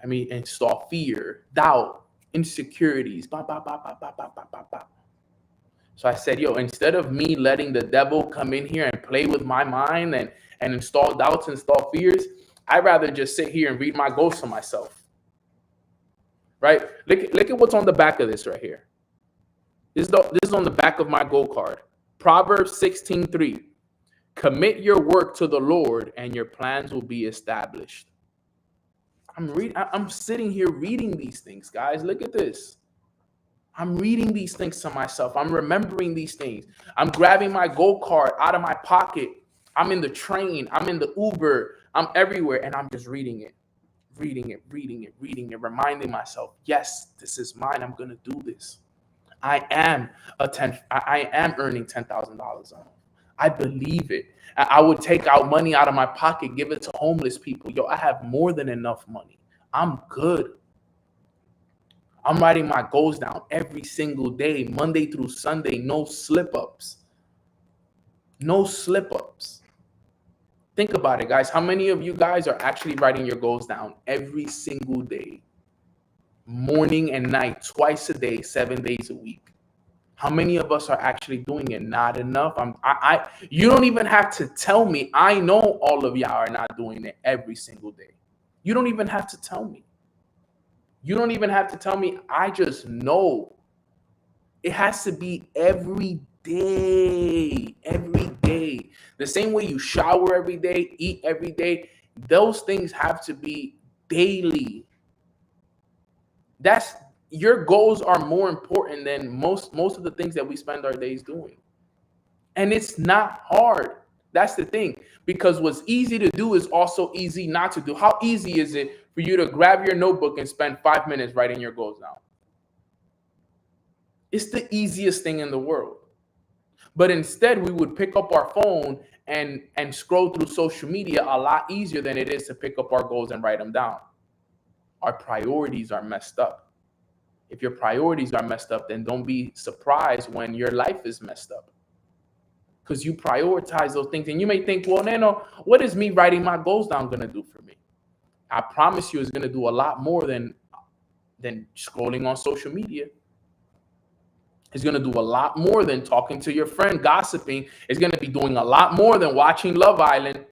I mean, install fear, doubt, insecurities. Bah, bah, bah, bah, bah, bah, bah, bah, bah. So I said, yo, instead of me letting the devil come in here and play with my mind and install doubts, install fears, I'd rather just sit here and read my goals to myself. Right? Look at what's on the back of this right here. This is on the back of my goal card. Proverbs 16:3. Commit your work to the Lord and your plans will be established. I'm sitting here reading these things, guys. Look at this. I'm reading these things to myself. I'm remembering these things. I'm grabbing my goal card out of my pocket. I'm in the train. I'm in the Uber. I'm everywhere. And I'm just reading it, reminding myself, yes, this is mine. I'm going to do this. I am earning $10,000 a month. I believe it. I would take out money out of my pocket, give it to homeless people. Yo, I have more than enough money. I'm good. I'm writing my goals down every single day, Monday through Sunday. No slip-ups. No slip-ups. Think about it, guys. How many of you guys are actually writing your goals down every single day? Morning and night, twice a day, 7 days a week. How many of us are actually doing it? Not enough. You don't even have to tell me. I know all of y'all are not doing it every single day. You don't even have to tell me. You don't even have to tell me. I just know. It has to be every day. Every day. The same way you shower every day, eat every day. Those things have to be daily. Your goals are more important than most of the things that we spend our days doing. And it's not hard. That's the thing. Because what's easy to do is also easy not to do. How easy is it for you to grab your notebook and spend 5 minutes writing your goals down? It's the easiest thing in the world. But instead, we would pick up our phone and scroll through social media a lot easier than it is to pick up our goals and write them down. Our priorities are messed up. If your priorities are messed up, then don't be surprised when your life is messed up. Because you prioritize those things. And you may think, well, Nano, what is me writing my goals down going to do for me? I promise you it's going to do a lot more than scrolling on social media. It's going to do a lot more than talking to your friend, gossiping. It's going to be doing a lot more than watching Love Island.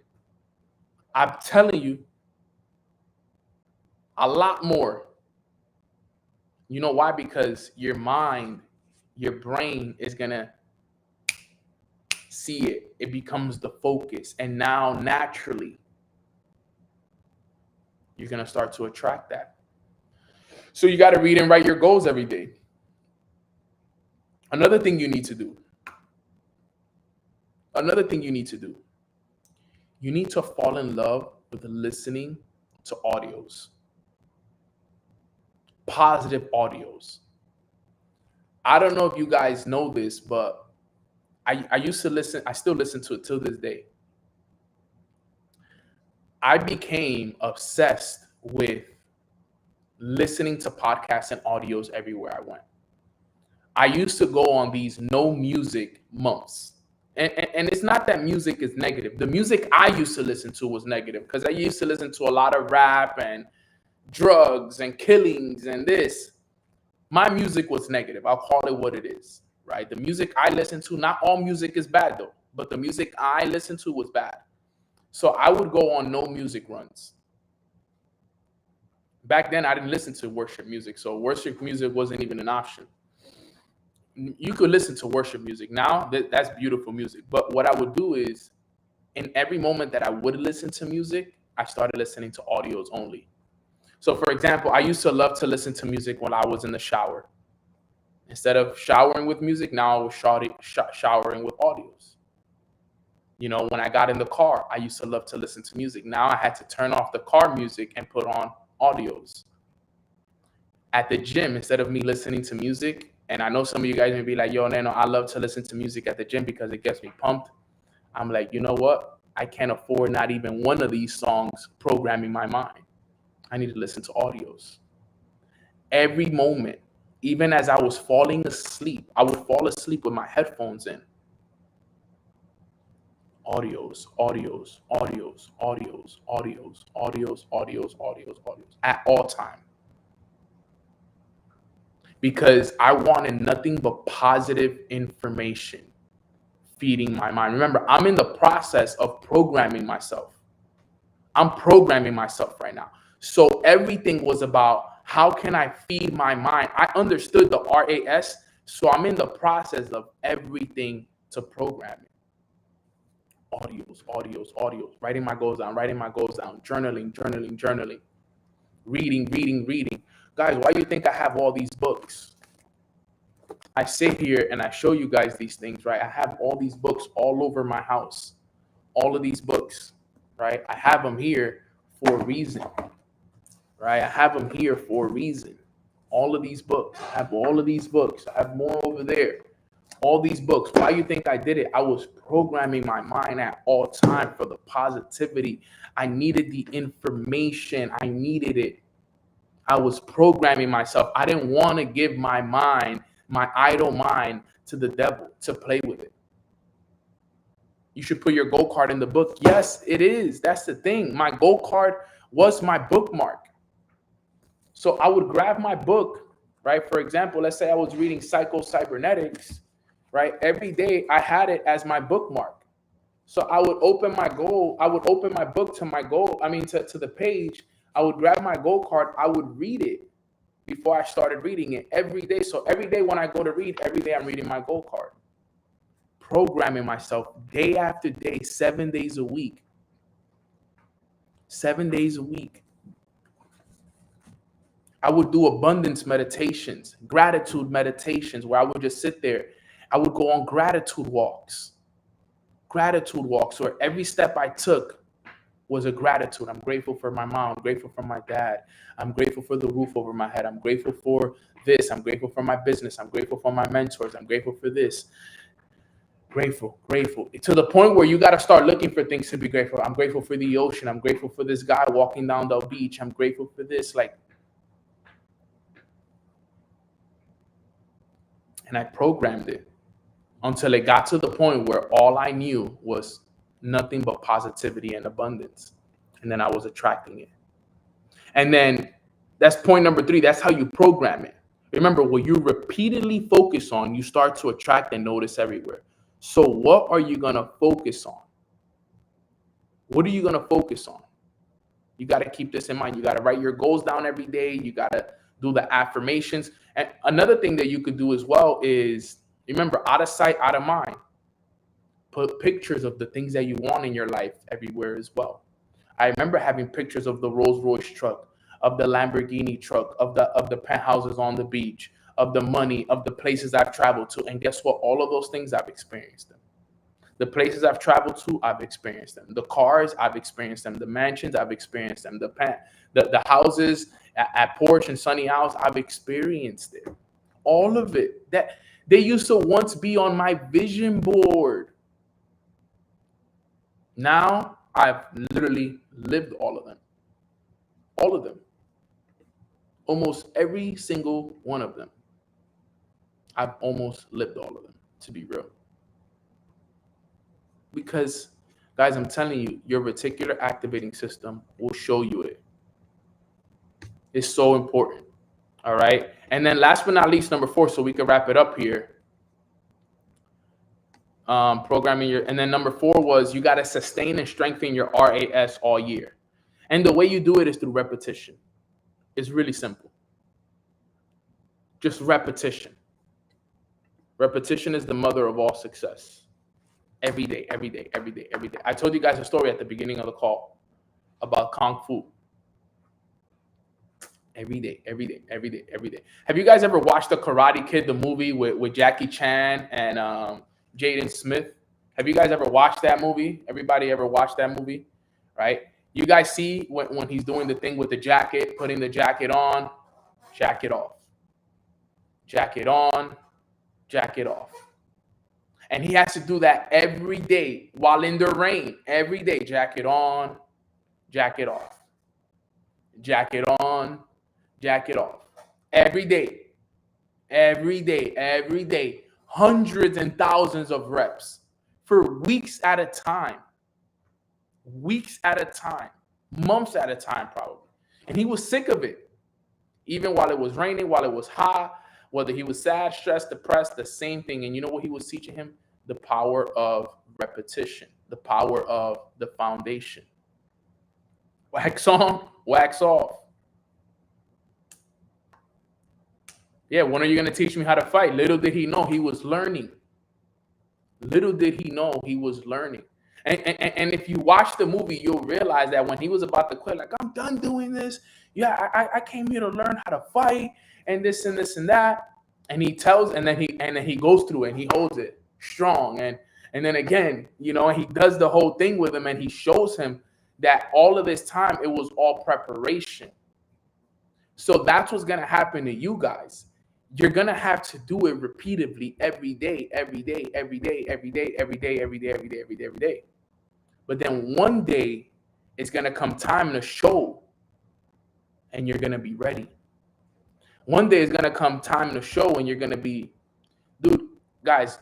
I'm telling you, a lot more. You know why? Because your mind, your brain is going to see it. It becomes the focus. And now naturally, you're going to start to attract that. So you got to read and write your goals every day. Another thing you need to do. You need to fall in love with listening to audios. Positive audios. I don't know if you guys know this, but I used to listen. I still listen to it till this day. I became obsessed with listening to podcasts and audios everywhere I went. I used to go on these no music months. And it's not that music is negative. The music I used to listen to was negative because I used to listen to a lot of rap and drugs and killings and this. My music was negative. I'll call it what it is, right? The music I listen to, not all music is bad though, but the music I listened to was bad. So I would go on no music runs. Back then, I didn't listen to worship music, so worship music wasn't even an option. You could listen to worship music now. That's beautiful music. But what I would do is, in every moment that I would listen to music, I started listening to audios only. So, for example, I used to love to listen to music when I was in the shower. Instead of showering with music, now I was showering with audios. You know, when I got in the car, I used to love to listen to music. Now I had to turn off the car music and put on audios. At the gym, instead of me listening to music, and I know some of you guys may be like, yo, Nano, I love to listen to music at the gym because it gets me pumped. I'm like, you know what? I can't afford not even one of these songs programming my mind. I need to listen to audios. Every moment, even as I was falling asleep, I would fall asleep with my headphones in. Audios, audios, audios, audios, audios, audios, audios, audios, audios, at all time. Because I wanted nothing but positive information feeding my mind. Remember, I'm in the process of programming myself. I'm programming myself right now. So everything was about how can I feed my mind? I understood the RAS, so I'm in the process of everything to program it. Audios, audios, audios, writing my goals down, journaling, reading. Guys, why do you think I have all these books? I sit here and I show you guys these things, right? I have all these books all over my house. All of these books, right? I have them here for a reason, right? I have them here for a reason. All of these books. I have all of these books. I have more over there. All these books. Why do you think I did it? I was programming my mind at all time for the positivity. I needed the information. I needed it. I was programming myself. I didn't want to give my mind, my idle mind, to the devil to play with it. You should put your goal card in the book. Yes, it is. That's the thing. My goal card was my bookmark. So I would grab my book, right? For example, let's say I was reading Psycho-Cybernetics, right? Every day I had it as my bookmark. So I would open my book to my goal, to the page. I would grab my goal card. I would read it before I started reading it every day. So every day when I go to read, every day I'm reading my goal card. Programming myself day after day, 7 days a week. 7 days a week. I would do abundance meditations, gratitude meditations, where I would just sit there. I would go on gratitude walks. Gratitude walks where every step I took was a gratitude. I'm grateful for my mom. I'm grateful for my dad. I'm grateful for the roof over my head. I'm grateful for this. I'm grateful for my business. I'm grateful for my mentors. I'm grateful for this. Grateful. To the point where you got to start looking for things to be grateful. I'm grateful for the ocean. I'm grateful for this guy walking down the beach. I'm grateful for this. And I programmed it until it got to the point where all I knew was nothing but positivity and abundance. And then I was attracting it. And then that's point number 3. That's how you program it. Remember, what you repeatedly focus on, you start to attract and notice everywhere. So what are you going to focus on? What are you going to focus on? You got to keep this in mind. You got to write your goals down every day. You got to do the affirmations. And another thing that you could do as well is, remember, out of sight, out of mind. Put pictures of the things that you want in your life everywhere as well. I remember having pictures of the Rolls Royce truck, of the Lamborghini truck, of the penthouses on the beach, of the money, of the places I've traveled to. And guess what? All of those things, I've experienced them. The places I've traveled to, I've experienced them. The cars, I've experienced them. The mansions, I've experienced them. The houses at Porch and Sunny House, I've experienced it. All of it. That they used to once be on my vision board. Now I've literally lived all of them. All of them. Almost every single one of them. I've almost lived all of them, to be real. Because, guys, I'm telling you, your reticular activating system will show you it. It's so important. All right. And then last but not least, number 4, so we can wrap it up here. Programming your, and then number 4 was you got to sustain and strengthen your RAS all year. And the way you do it is through repetition. It's really simple. Just repetition. Repetition is the mother of all success. Every day, every day, every day, every day. I told you guys a story at the beginning of the call about Kung Fu. Every day, every day, every day, every day. Have you guys ever watched The Karate Kid, the movie with Jackie Chan and Jaden Smith? Have you guys ever watched that movie? Everybody ever watched that movie? Right? You guys see when he's doing the thing with the jacket, putting the jacket on, jacket off. Jacket on, jacket off. And he has to do that every day while in the rain. Every day, jacket on, jacket off. Jacket on, jacket off. Every day. Every day, every day. Hundreds and thousands of reps for weeks at a time. Weeks at a time. Months at a time, probably. And he was sick of it. Even while it was raining, while it was hot, whether he was sad, stressed, depressed, the same thing. And you know what he was teaching him? The power of repetition, the power of the foundation. Wax on, wax off. Yeah, when are you going to teach me how to fight? Little did he know he was learning. Little did he know he was learning. And if you watch the movie, you'll realize that when he was about to quit, like, I'm done doing this. Yeah, I came here to learn how to fight and this and this and that. And he tells, and then he goes through it and he holds it strong. And then again, you know, he does the whole thing with him and he shows him that all of this time, it was all preparation. So that's what's going to happen to you guys. You're going to have to do it repeatedly every day, every day, every day, every day, every day, every day, every day, every day, every day. But then one day, it's going to come time to show, and you're going to be ready. One day it's going to come time to show, and you're going to be, dude, guys,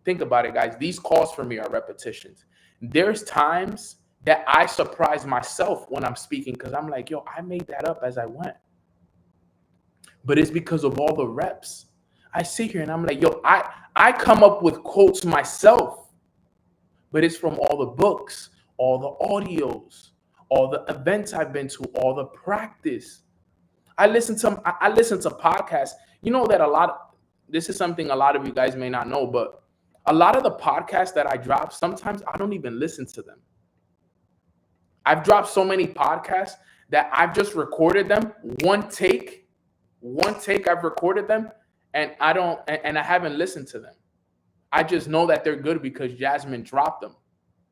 think about it, guys. These calls for me are repetitions. There's times that I surprise myself when I'm speaking because I'm like, yo, I made that up as I went. But it's because of all the reps. I sit here and I'm like, yo, I come up with quotes myself, but it's from all the books, all the audios, all the events I've been to, all the practice. I listen to podcasts. You know that this is something a lot of you guys may not know, but a lot of the podcasts that I drop, sometimes I don't even listen to them. I've dropped so many podcasts that I've just recorded them, one take I've recorded them, and I haven't listened to them. I just know that they're good because Jasmine dropped them,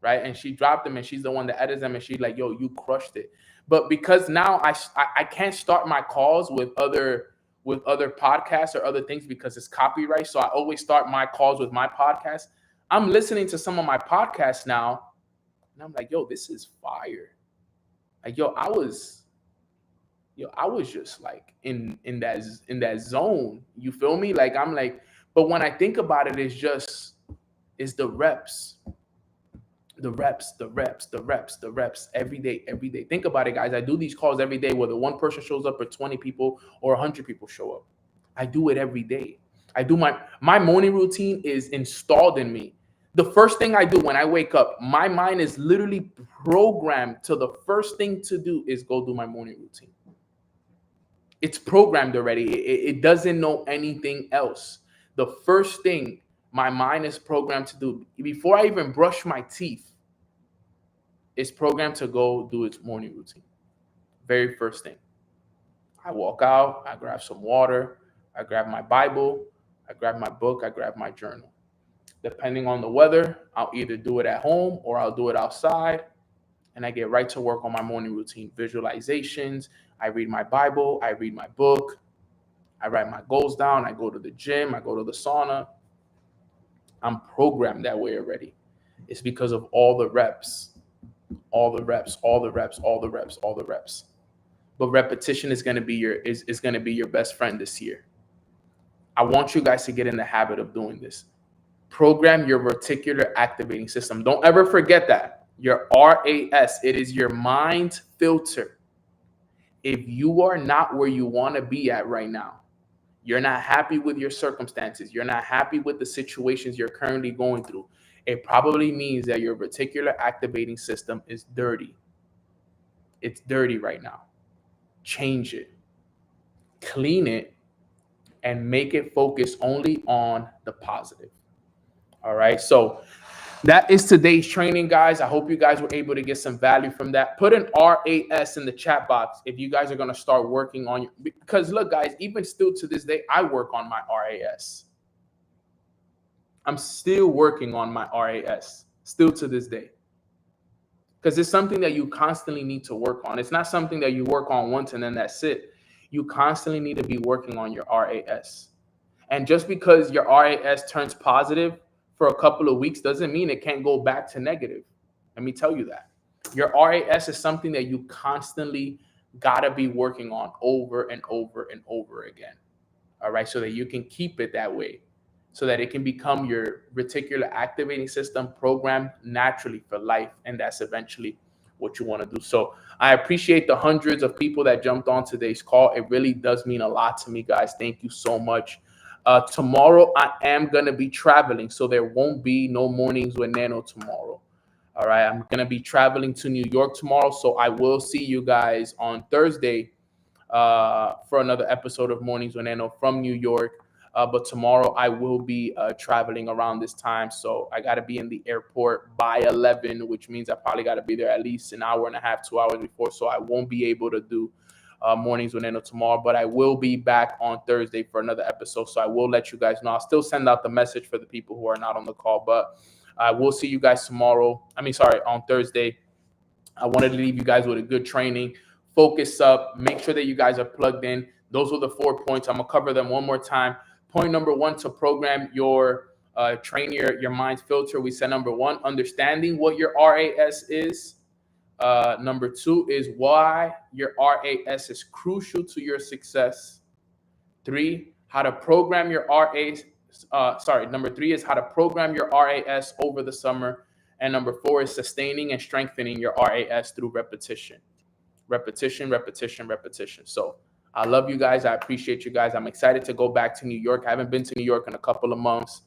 right? And she dropped them and she's the one that edits them and she's like, yo, you crushed it. But because now I can't start my calls with other podcasts or other things because it's copyright. So I always start my calls with my podcast. I'm listening to some of my podcasts now and I'm like, yo, this is fire. Like, I was just like in that zone. You feel me? Like, I'm like, but when I think about it, it's the reps. The reps every day. Think about it, guys. I do these calls every day, whether one person shows up or 20 people or 100 people show up. I do it every day. I do my morning routine is installed in me. The first thing I do when I wake up, my mind is literally programmed to the first thing to do is go do my morning routine. It's programmed already. It doesn't know anything else. The first thing my mind is programmed to do before I even brush my teeth is programmed to go do its morning routine. Very first thing. I walk out, I grab some water, I grab my Bible, I grab my book, I grab my journal. Depending on the weather, I'll either do it at home or I'll do it outside. And I get right to work on my morning routine. Visualizations, I read my Bible, I read my book, I write my goals down, I go to the gym, I go to the sauna. I'm programmed that way already. It's because of all the reps. all the reps, all the reps, all the reps, all the reps. But repetition is going to be is going to be your best friend this year. I want you guys to get in the habit of doing this. Program your reticular activating system. Don't ever forget that. Your RAS, it is your mind filter. If you are not where you want to be at right now, you're not happy with your circumstances, you're not happy with the situations you're currently going through, it probably means that your reticular activating system is dirty. It's dirty right now. Change it, clean it, and make it focus only on the positive. All right. So that is today's training, guys. I hope you guys were able to get some value from that. Put an RAS in the chat box if you guys are going to start working on your, because look, guys, even still to this day, I work on my RAS. I'm still working on my RAS still to this day. Because it's something that you constantly need to work on. It's not something that you work on once and then that's it. You constantly need to be working on your RAS. And just because your RAS turns positive for a couple of weeks doesn't mean it can't go back to negative. Let me tell you that. Your RAS is something that you constantly got to be working on over and over and over again. All right. So that you can keep it that way, so that it can become your reticular activating system programmed naturally for life. And that's eventually what you want to do. So I appreciate the hundreds of people that jumped on today's call. It really does mean a lot to me, guys. Thank you so much. Tomorrow I am going to be traveling, so there won't be no mornings with Nano tomorrow. All right. I'm going to be traveling to New York tomorrow. So I will see you guys on Thursday for another episode of Mornings with Nano from New York. But tomorrow I will be traveling around this time. So I got to be in the airport by 11, which means I probably got to be there at least an hour and a half, 2 hours before. So I won't be able to do Mornings with Nano tomorrow, but I will be back on Thursday for another episode. So I will let you guys know. I'll still send out the message for the people who are not on the call, but I will see you guys tomorrow. On Thursday. I wanted to leave you guys with a good training. Focus up. Make sure that you guys are plugged in. Those were the 4 points. I'm going to cover them one more time. Point number 1, to program your train your mind's filter. We said number 1, understanding what your RAS is. Number 2 is why your RAS is crucial to your success. 3, how to program your RAS. Number 3 is how to program your RAS over the summer. And number 4 is sustaining and strengthening your RAS through repetition. Repetition, repetition, repetition. So I love you guys. I appreciate you guys. I'm excited to go back to New York. I haven't been to New York in a couple of months.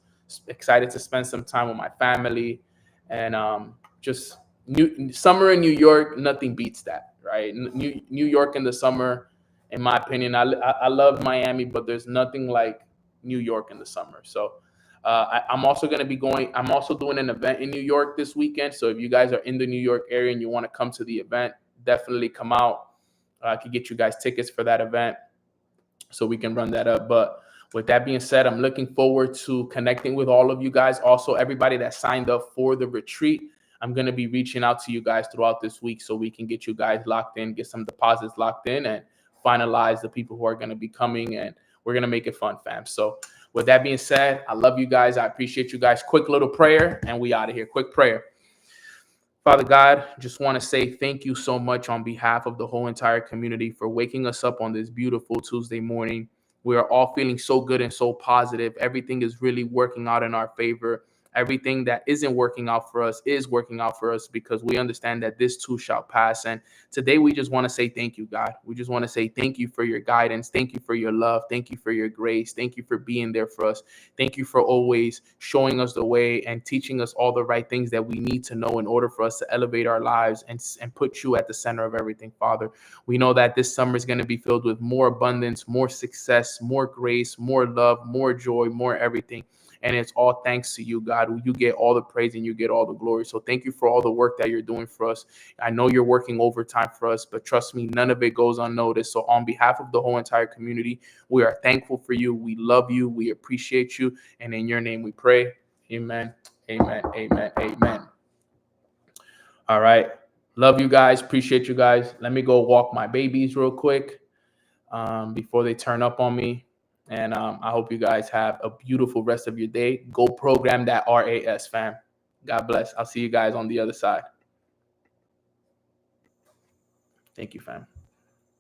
Excited to spend some time with my family. And just summer in New York, nothing beats that, right? New York in the summer, in my opinion. I love Miami, but there's nothing like New York in the summer. So I'm also going to be I'm also doing an event in New York this weekend. So if you guys are in the New York area and you want to come to the event, definitely come out. I can get you guys tickets for that event so we can run that up. But with that being said, I'm looking forward to connecting with all of you guys. Also, everybody that signed up for the retreat, I'm going to be reaching out to you guys throughout this week so we can get you guys locked in, get some deposits locked in, and finalize the people who are going to be coming. And we're going to make it fun, fam. So with that being said, I love you guys. I appreciate you guys. Quick little prayer, and we out of here. Quick prayer. Father God, just want to say thank you so much on behalf of the whole entire community for waking us up on this beautiful Tuesday morning. We are all feeling so good and so positive. Everything is really working out in our favor. Everything that isn't working out for us is working out for us because we understand that this too shall pass. And today we just want to say thank you, God. We just want to say thank you for your guidance. Thank you for your love. Thank you for your grace. Thank you for being there for us. Thank you for always showing us the way and teaching us all the right things that we need to know in order for us to elevate our lives and put you at the center of everything, Father. We know that this summer is going to be filled with more abundance, more success, more grace, more love, more joy, more everything. And it's all thanks to you, God. You get all the praise and you get all the glory. So thank you for all the work that you're doing for us. I know you're working overtime for us, but trust me, none of it goes unnoticed. So on behalf of the whole entire community, we are thankful for you. We love you. We appreciate you. And in your name we pray. Amen. Amen. Amen. Amen. All right. Love you guys. Appreciate you guys. Let me go walk my babies real quick before they turn up on me. And I hope you guys have a beautiful rest of your day. Go program that RAS, fam. God bless. I'll see you guys on the other side. Thank you, fam.